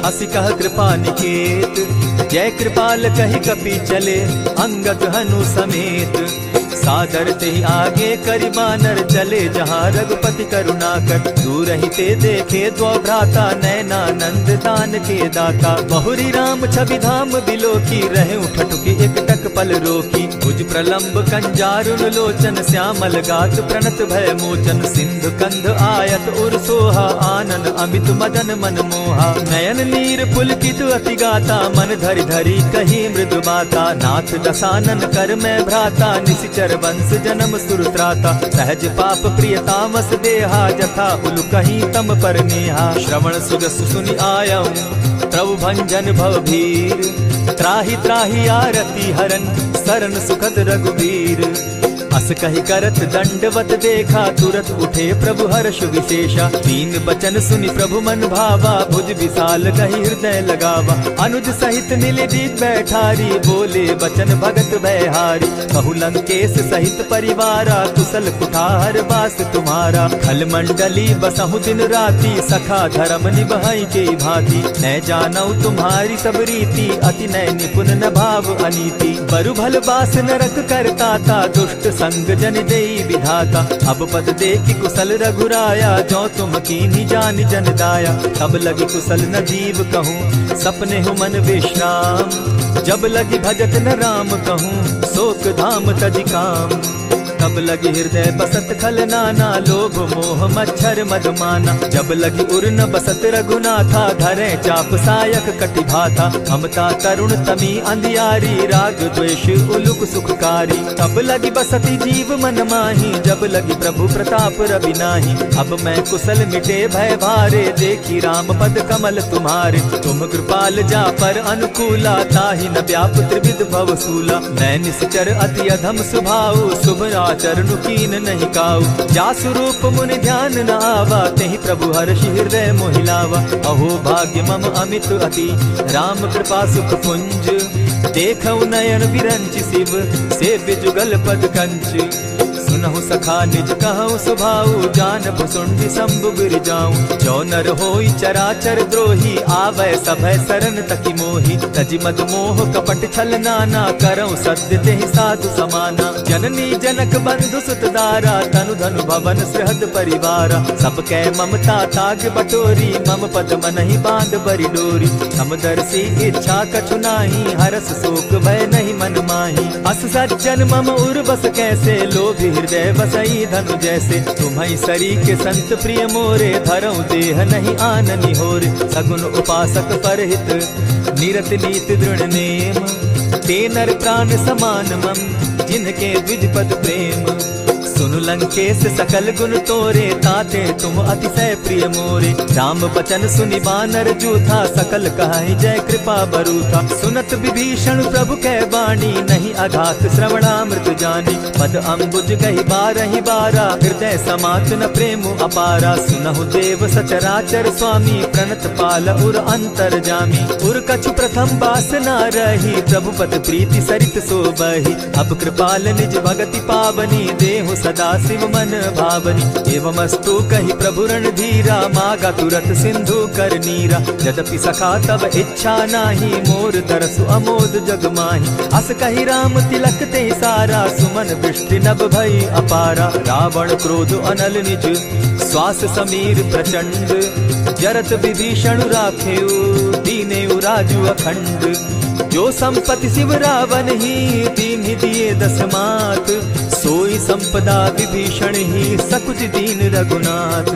हसी कह कृपा निकेत। जय कृपाल कहि कपि चले, अंगद हनु समेत। सादर ते आगे करि बानर चले, जहाँ रघुपति करुणाकर। दूर ही ते देखे द्वौ भ्राता, नैनानंद दान के दाता। बहुरी राम छवि धाम बिलोकी, रहे ठठुकी एक टक पल रोकी। भुज प्रलंब कंजारुन लोचन, श्यामल गात प्रणत भय मोचन। सिंधु कंध आयत उर सोहा, आनन अमित मदन मन मोहा। नयन नीर पुलकित अति गाता, मन धरि धरि कही मृदु बाता। नाथ दसानन कर मैं भ्राता, निशिचर वंश जन्म सुरत्राता। सहज पाप प्रिय तामस देहा, जथा उलु कहीं तम पर नेहा। श्रवण सुगस सुनि आयऊ, प्रभु भंजन भव भीर। त्राहि त्राहि आरती हरन, सरन सुखद रघुबीर। अस कहि करत दंडवत देखा, तुरत उठे प्रभु हर्ष विशेषा। दीन बचन सुनि प्रभु मन भावा, भुज विशाल कहि हृदय लगावा। अनुज सहित नीलदीप बैठारी, बोले बचन भगत भयहारी। कहु लंकेश सहित परिवारा, कुशल कुठार बास तुम्हारा। खल मंडली बसहु दिन राति, सखा धर्म निभाई के भांति। न जानऊ तुम्हारी सब रीति, अति नय निपुण न भाव अनीति। बरु भल बास नरक करताता, दुष्ट संग जन देई विधाता। अब पद देखि कुशल रघुराया, जो तुम कीन्ही जान जन दाया। तब लगी कुशल न जीव कहूँ, सपने हो मन विश्राम। जब लगी भजत न राम कहूँ, शोक धाम तज काम। तब लगी हृदय बसत खल नाना, लोभ मोह मच्छर मधुमाना। जब लगी उर न बसत रघुनाथा, धरे चाप सायक कटि भाता। ममता तरुण तमी अंधियारी, राग द्वेष उलुक सुखकारी। तब लगी बसती जीव मन माही, जब लगी प्रभु प्रताप रवि नाही। अब मैं कुशल मिटे भय भारे, देखी राम पद कमल तुम्हारे। तुम कृपाल जा पर अनुकूला, ताहि न व्याप त्रिविध भव सूला। मैं निश्चर अति अधम सुभाऊ, शुभ चरणु कीन नहीं काऊ। जासु रूप मुनि ध्यान न आवा, तेहि प्रभु हर्षि हृदय मोहिलावा। अहो भाग्य मम अमित अति, राम कृपा सुख पुंज। देखऊ नयन विरंच शिव, सेव्य जुगल पद कंच। सुनहु सखा निज कहूँ सुभाऊ, जानब सुंडि शंभु गिर जाऊं। जो नर होई चराचर द्रोही, आवे सभय शरण तकी मोही। तजि मद मोह कपट छल नाना, करऊँ सत्य तेहि साधु समाना। जननी जनक बंधु सुत दारा, तनु धनु भवन सृहद परिवारा। सब कै ममता ताग बटोरी, मम पद मनहि बांध बरि डोरी। समदर्शी इच्छा कछु नाही, हरस शोक भय नहीं मन माही। अस सज्जन मम उर बस कैसे, लोभी हृदय बसई धनु जैसे। तुम्हि सरी के संत प्रिय मोरे, धरऊ देह नहीं आननि होरे। सगुन उपासक परहित, निरत नीत दृढ़ नेम। ते नर प्राण समान मम, जिनके द्विज पद प्रेम। सुनु लंकेश सकल गुण तोरे, ताते तुम अतिशय प्रिय मोरे। राम बचन सुनि बानर जूथा, सकल कहाई जय कृपा बरूथा। सुनत विभीषण प्रभु कै बाणी, नहीं अघात श्रवणामृत जानी। पद अम्बुज गहि बारहि बारा, हृदय समात न प्रेम अपारा। सुनहु देव सचराचर स्वामी, प्रणत पाल उर अंतर जामी। उर कछु प्रथम बास न रही, प्रभु पद प्रीति सरित सोबहि। अब कृपाल निज भगति पावनी, देहु सदा शिव मन भावनी। एवमस्तु कहि प्रभु रणधीरा, मागा तुरत सिंधु कर नीरा। यद्यपि सखा तब इच्छा नाही, मोर तरसु अमोद जग माही। अस कहि राम तिलक ते सारा, सुमन वृष्टि नभ भई अपारा। रावण क्रोध अनल निज, श्वास समीर प्रचंड। जरत विभीषण राखेउ, दीनेउ राजु अखंड। जो संपत्ति शिव रावण ही, दीन्हि दिए 10 मात। सोई संपदा विभीषण ही, सकुच दीन रघुनाथ।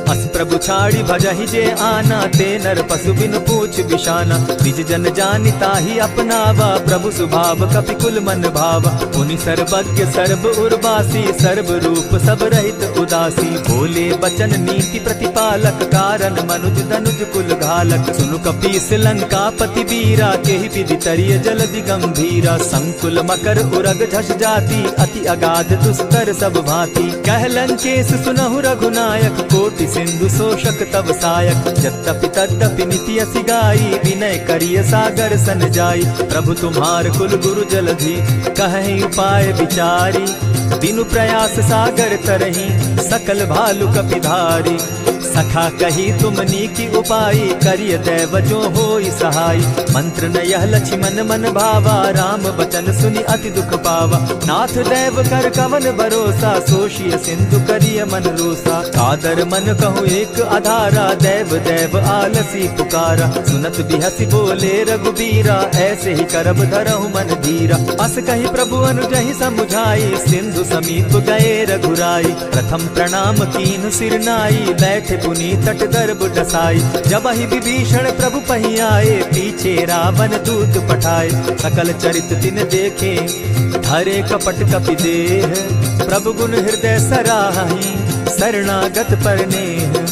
अस प्रभु छाड़ी भजहि जे आना, ते नर पशु बिनु पूछ बिशाना। निज जन जानि ताहि अपनावा, प्रभु स्वभाव कपि कुल मन भावा। पुनि सर्वज्ञ सर्व उर्वासी, सर्व रूप सब रहित उदासी। बोले बचन नीति प्रतिपालक, कारण मनुज धनुज कुल घालक। सुनु कपीस लंकापति वीरा, केहि विधि तरिय जलधि गंभीरा। संकुल मकर उरग झष जाति, अति अगाध दुस्तर सब भांति। कह लंकेश सुनहु रघुनायक, कोटि सिंधु शोषक तब सायक। यद्यपि तद्यपि निति असि गाई, विनय करिय सागर सन जाई। प्रभु तुम्हार कुल गुरु जलधि, कहि उपाय विचारी। बिनु प्रयास सागर तरही, सकल भालु कपिधारी। सखा कही तुमनी की उपाय, करिय दैव जो होई सहाय। मंत्र न यह लक्ष्मण मन भावा, राम बचन सुनि अति दुख पावा। नाथ दैव कर कवन भरोसा, सोशिय सिंधु करिय मन रोसा। कादर मन कहूँ एक आधारा, दैव दैव आलसी पुकारा। सुनत बिहसी बोले रघुबीरा, ऐसे ही करब धरहु मन धीरा। अस कही प्रभु अनुजहि समुझाई, सिंधु समीप गए रघुराई। प्रथम प्रणाम कीन सिर नाई, बैठे पुनि तट गर्भ डसाई। जब ही विभीषण प्रभु पही आए, पीछे रावण दूत पठाए। सकल चरित तिन देखे, धरे कपट कपि देह। प्रभु गुण हृदय सराहि, शरणागत पर नेह।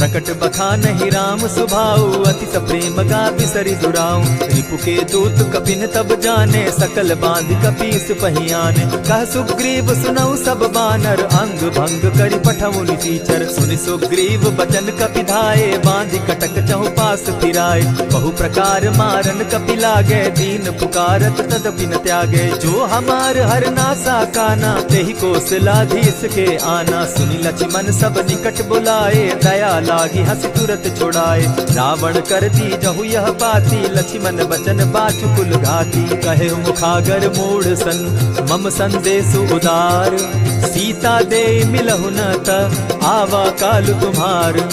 प्रकट बखानहि राम सुभाऊ, अति प्रेम गा बिसरि दुराऊ। रिपु के दूत कपिन तब जाने, सकल बांधि कपीस पहियाने। कह सुग्रीव सुनऊ सब बानर, अंग भंग करि पठऊ निचर। सुनि सुग्रीव बचन कपि धाये, बांधि कटक चहु पास फिराए। बहु प्रकार मारन कपि लागे, दीन पुकारत तदपि न त्यागे। जो हमार हर नासा काना, तेहि कौशलाधीश के आना। सुनि लक्ष्मण सब निकट बुलाए, दया लागी हंस तुरत छुड़ाए। रावण कर दी जहु यह बाती, लक्ष्मण बचन बाचु कुल घाती। कहे मुखागर मूढ़ सन, मम संदेश उदार। सीता दे मिलहु न त, आवा काल तुम्हार।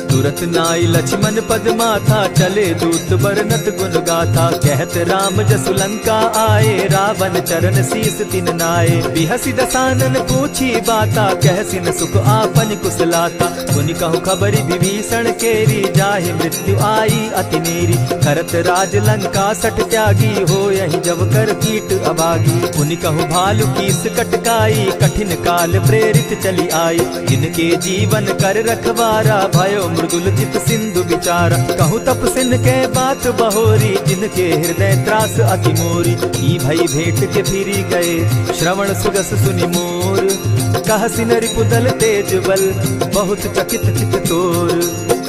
तुरत नाई लक्ष्मण पद माथा, चले दूत बरनत गुण गाथा। कहत राम जसु लंका आए, रावण चरण शीस तिन नाये। बिहसि दसानन पूछी बाता, कहसिन सुख आपन कुशलाता। मुनि कहु खबरि विभीषण केरी, जाहि मृत्यु आई अति नेरी। करत राज लंका सठ त्यागी, हो यही जब कर कीट अभागी। मुनि कहु भालु कीस कटकाई, कठिन काल प्रेरित चली आई। जिनके जीवन कर रखवारा, भयो मृदुल चित सिंधु विचारा। कहु तपसिन के बात बहोरी, जिनके हृदय त्रास अति मोरी। ई भई भेंट के फिरी गए, श्रवण सुगस सुनि मोर। कहसिन रिपुदल तेज बल, बहुत चकित चित तोर।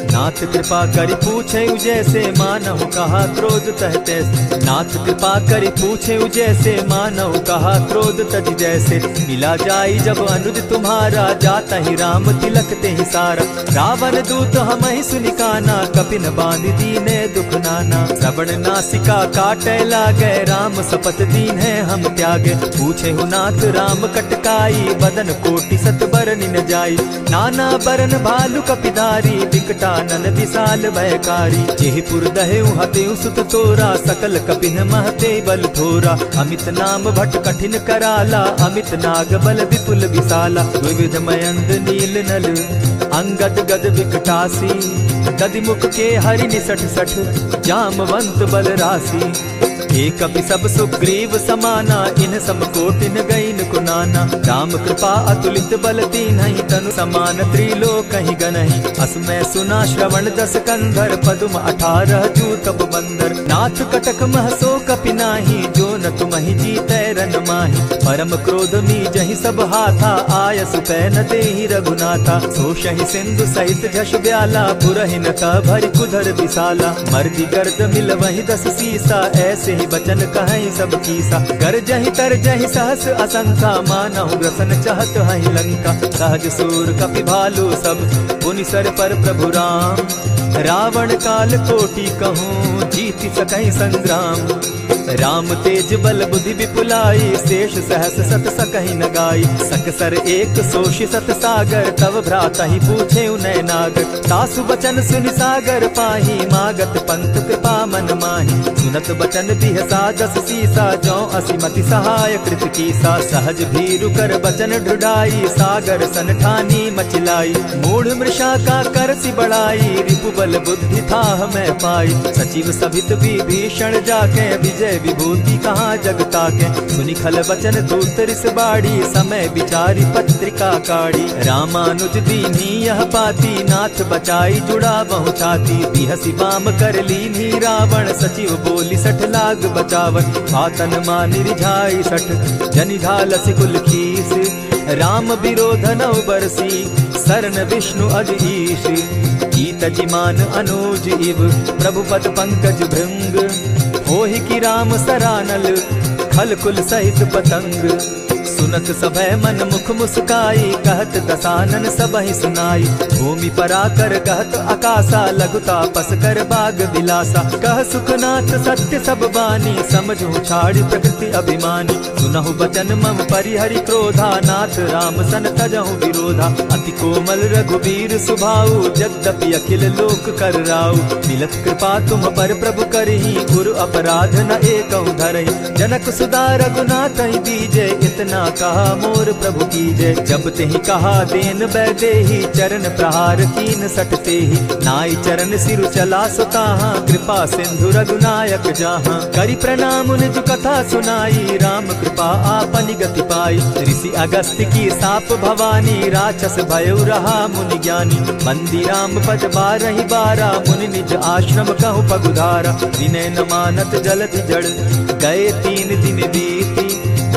नाथ कृपा करि पूछे जैसे, मानहु कहा क्रोध तह तैसे। नाथ कृपा करि पूछे जैसे, मानहु कहा क्रोध तज जैसे। मिला जाई जब अनुज तुम्हारा, जाता ही राम तिलक ते ही सारा। रावण दूत हम ही सुनि काना, कपिन बांधि दीने दुख नाना। श्रवण नासिका काटे लागे, राम सपत दीन है हम त्यागे। पूछे हु नाथ राम कटकाई, बदन कोटि सत बरनि न जाई। नाना बरन भालु कपिधारी, विकटा नन विशाल भयकारी। जेहिपुर दहेउ हतेउ सुत तोरा, सकल कपिन महते बल थोरा। अमित नाम भट कठिन कराला, अमित नाग बल विपुल विशाला। द्विविध मयंद नील नल, अंगद गद विकटासी। गदि मुख के हरि निसठ सठ, जामवंत बल राशि। एक कपि सब सुग्रीव समाना, इन सम कोटिन गईन कुनाना। राम कृपा अतुलित बल तीन्हि, तनु समान त्रिलोक ही गनहि। असमय सुना श्रवण दस कंधर, पदुम 18 जूतब बंदर। नाथ कटक महसो कपि नाही, जो न तुमहि जीतै रन माहि। परम क्रोध मी जहि सब हाथा, आयसु पै न देहि रघुनाथा। सोषहि सिंधु सहित झष ब्याला, पुरहि न भरि कुधर विशाला। मर्दि गर्द मिल वहि 10 सीसा, ऐसे बचन कहीं सब कीसा। कर जहि तर जहि सहस असंखा, मानहु ग्रसन चाहत हहि लंका। सहज सूर कपि भालु सब, पुनि सर पर प्रभु राम। रावण काल कोटि कहूँ, जीति सकहि संग्राम। राम तेज बल बुद्धि विपुलाई, शेष सहस सत सकहि न गाई। सकसर एक सोषि सत सागर, तव भ्राता ही पूछे उनय नागर। तासु बचन सुनि सागर पाही, मागत पंत कृपा मन माही। सुनत बचन बिहसा 10 सीसा, जौ असिमति सहाय कृत कीसा। सहज भीरु कर बचन ढुढ़ाई, सागर सन ठानी मचिलाई। मूढ़ मृष विशाखा करसी बढ़ाई, रिपुबल बुद्धि था मैं पाई। सचिव सभित विभीषण जाके, विजय विभूति कहाँ जगता के। सुनि खल वचन दूत रिस बाड़ी, समय विचारी पत्रिका काढ़ी। रामानुज दीनी यह पाती, नाथ बचाई जुड़ा बहु छाती। बिहसी बाम कर लीनी रावण, सचिव बोली 60 लाग बचावन। आतन मानि रिझाई 60, जनि ढालसी कुल खीस। राम विरोध नौ बरसी, शरण विष्णु अज ईश। कीत जिमान अनुज इव, प्रभु पद पंकज भृंग। होहि की राम सरानल, खल कुल सहित पतंग। सुनत सभय मन मुख मुस्काई, कहत दसानन सबहि सुनाई। भूमि पराकर कहत आकाशा, लघुता पस कर बाग विलासा। कह सुखनाथ सत्य सब बानी, समझू छाड़ प्रकृति अभिमानी। सुनहु बचन मम परिहरि क्रोधा, नाथ राम सन तजहु विरोधा। अति कोमल रघुबीर सुभाऊ, यद्यपि अखिल लोक कर राऊ। मिलत कृपा तुम पर प्रभु करही, गुरु अपराध न एकहु धरहि। जनक सुधा रघुनाथ दीजे, इतना कहा मोर प्रभु कीजय। जब तेहि कहा देन बैदेही, चरण प्रहार कीन सटते ही। नाई चरण सिरु चला सुताहा, कृपा सिंधु रघुनायक जाहा। करि प्रणाम निज कथा सुनाई, राम कृपा आपनि गति पाई। ऋषि अगस्त की साप भवानी, राक्षस भयउ रहा मुनि ज्ञानी। बंदी राम पद बारहि बारा, मुनि निज आश्रम कहु पगुधारा। विनय न मानत जलधि जड़, गए 3 दिन बीती।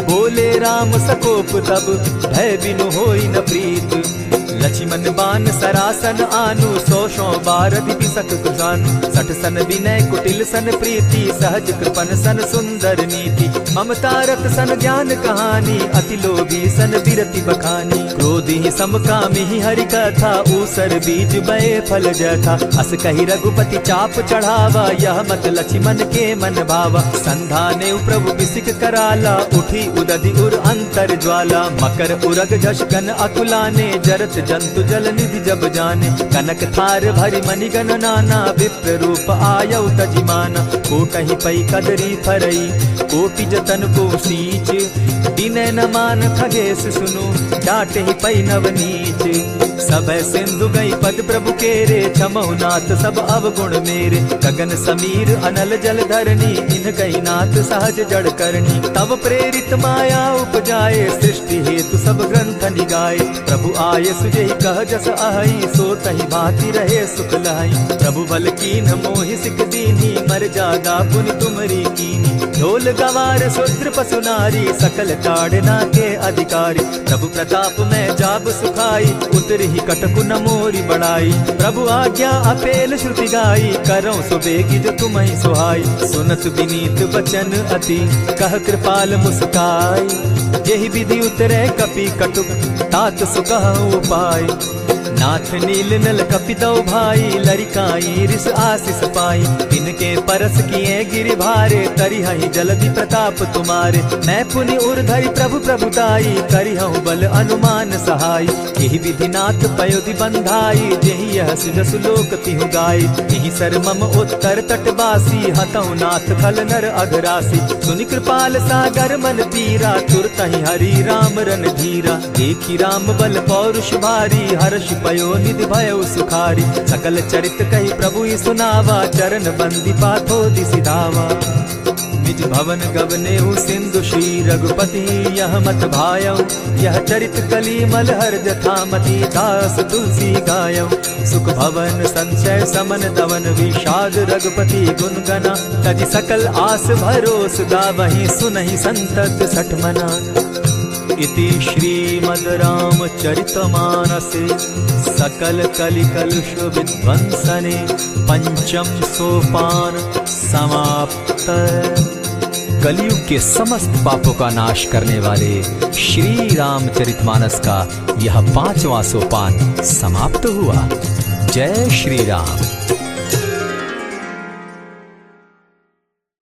बोले राम सकोप तब, भय बिनु होई न प्रीत। लक्ष्मण बान सरासन आनु, 100 बारदि बिसक कुजानु। 60 सन विनय कुटिल सन प्रीति, सहज कृपन सन सुंदर नीति। ममता रत सन ज्ञान कहानी, अति लोभी सन बिरति बखानी। क्रोधि समकामी हरि कथा, ऊसर बीज बये फल जथा। अस कही रघुपति चाप चढ़ावा, यह मत लक्ष्मण के मन भावा। संधाने प्रभु बिसिक कराला, उठी उदधि उर अंतर ज्वाला। मकर उरग झष गन अकुलाने, जरत जंतु जल निधि जब जाने। कनक थार भरी मणिगण नाना, विप्र रूप आयउ तजिमाना। कोटहि पै कदरी फरई, कोटि जतन को सींच। विनय न मान खगेश सुनु, डांटहि पै नवनीच। सब सिंधु गई पद प्रभु केरे, क्षमहु नाथ सब अवगुण मेरे। गगन समीर अनल जल धरनी, इन गई नाथ सहज जड़ करनी। तब प्रेरित माया उपजाए, सृष्टि हेतु सब ग्रंथ निगाए। प्रभु आये सुजहि कह जस आहई, सो तहि भांति रहे सुख लहई। प्रभु बल कीन्ह मोहि सिख दीनी, मर जागा पुनि तुमरी कीनी। ढोल गवार शूद्र पशु नारी, सकल ताड़ना के अधिकारी। प्रभु प्रताप में जाब सुखाई, उतरहि कटकु न मोरी बड़ाई। प्रभु आज्ञा अपेल श्रुति गाई, करौ सो बेगी जो तुम्हि सुहाई। सुनत विनीत बचन अति, कह कृपाल मुस्काई। जेहि विधि उतरे कपि कटुक, तात सुकहु उपाय। नाथ नील नल कपि दौ भाई, लरिकाई रिस आशीष पाई। तिनके परस किए गिरि भारे, तरिहहि जलधि प्रताप तुम्हारे। मैं पुनि उर धरि प्रभु प्रभुताई, करिहु बल अनुमान सहाय। यही विधि नाथ पयोधि बंधाई, जेहि यह सुजसु लोक तिहु गाई। यही सर मम उत्तर तटवासी, हतौ नाथ खल नर अघरासी। सुनि कृपाल सागर मन पीरा, तुरतहि हरि राम रन धीरा। देखी राम बल पौरुष भारी, हर्ष पयो निधि भयउ सुखारी। सकल चरित कही प्रभु सुनावा, चरण बंदी पाथो दिसि धावा। निज भवन गवनेहु सिंधु श्री रघुपति, यह मत भायउ। यह चरित कली मलहर जथामति, दास तुलसी गायउ। सुख भवन संशय समन दवन, विषाद रघुपति गुण गना। तजि सकल आस भरोस, गावहि सुनहि संतत 60 मना। इति श्रीमद् रामचरितमानसे, सकल कलिकलुष विध्वंसने। 5म सोपान समाप्त। कलयुग के समस्त पापों का नाश करने वाले श्री रामचरितमानस का यह 5वां सोपान समाप्त हुआ। जय श्री राम।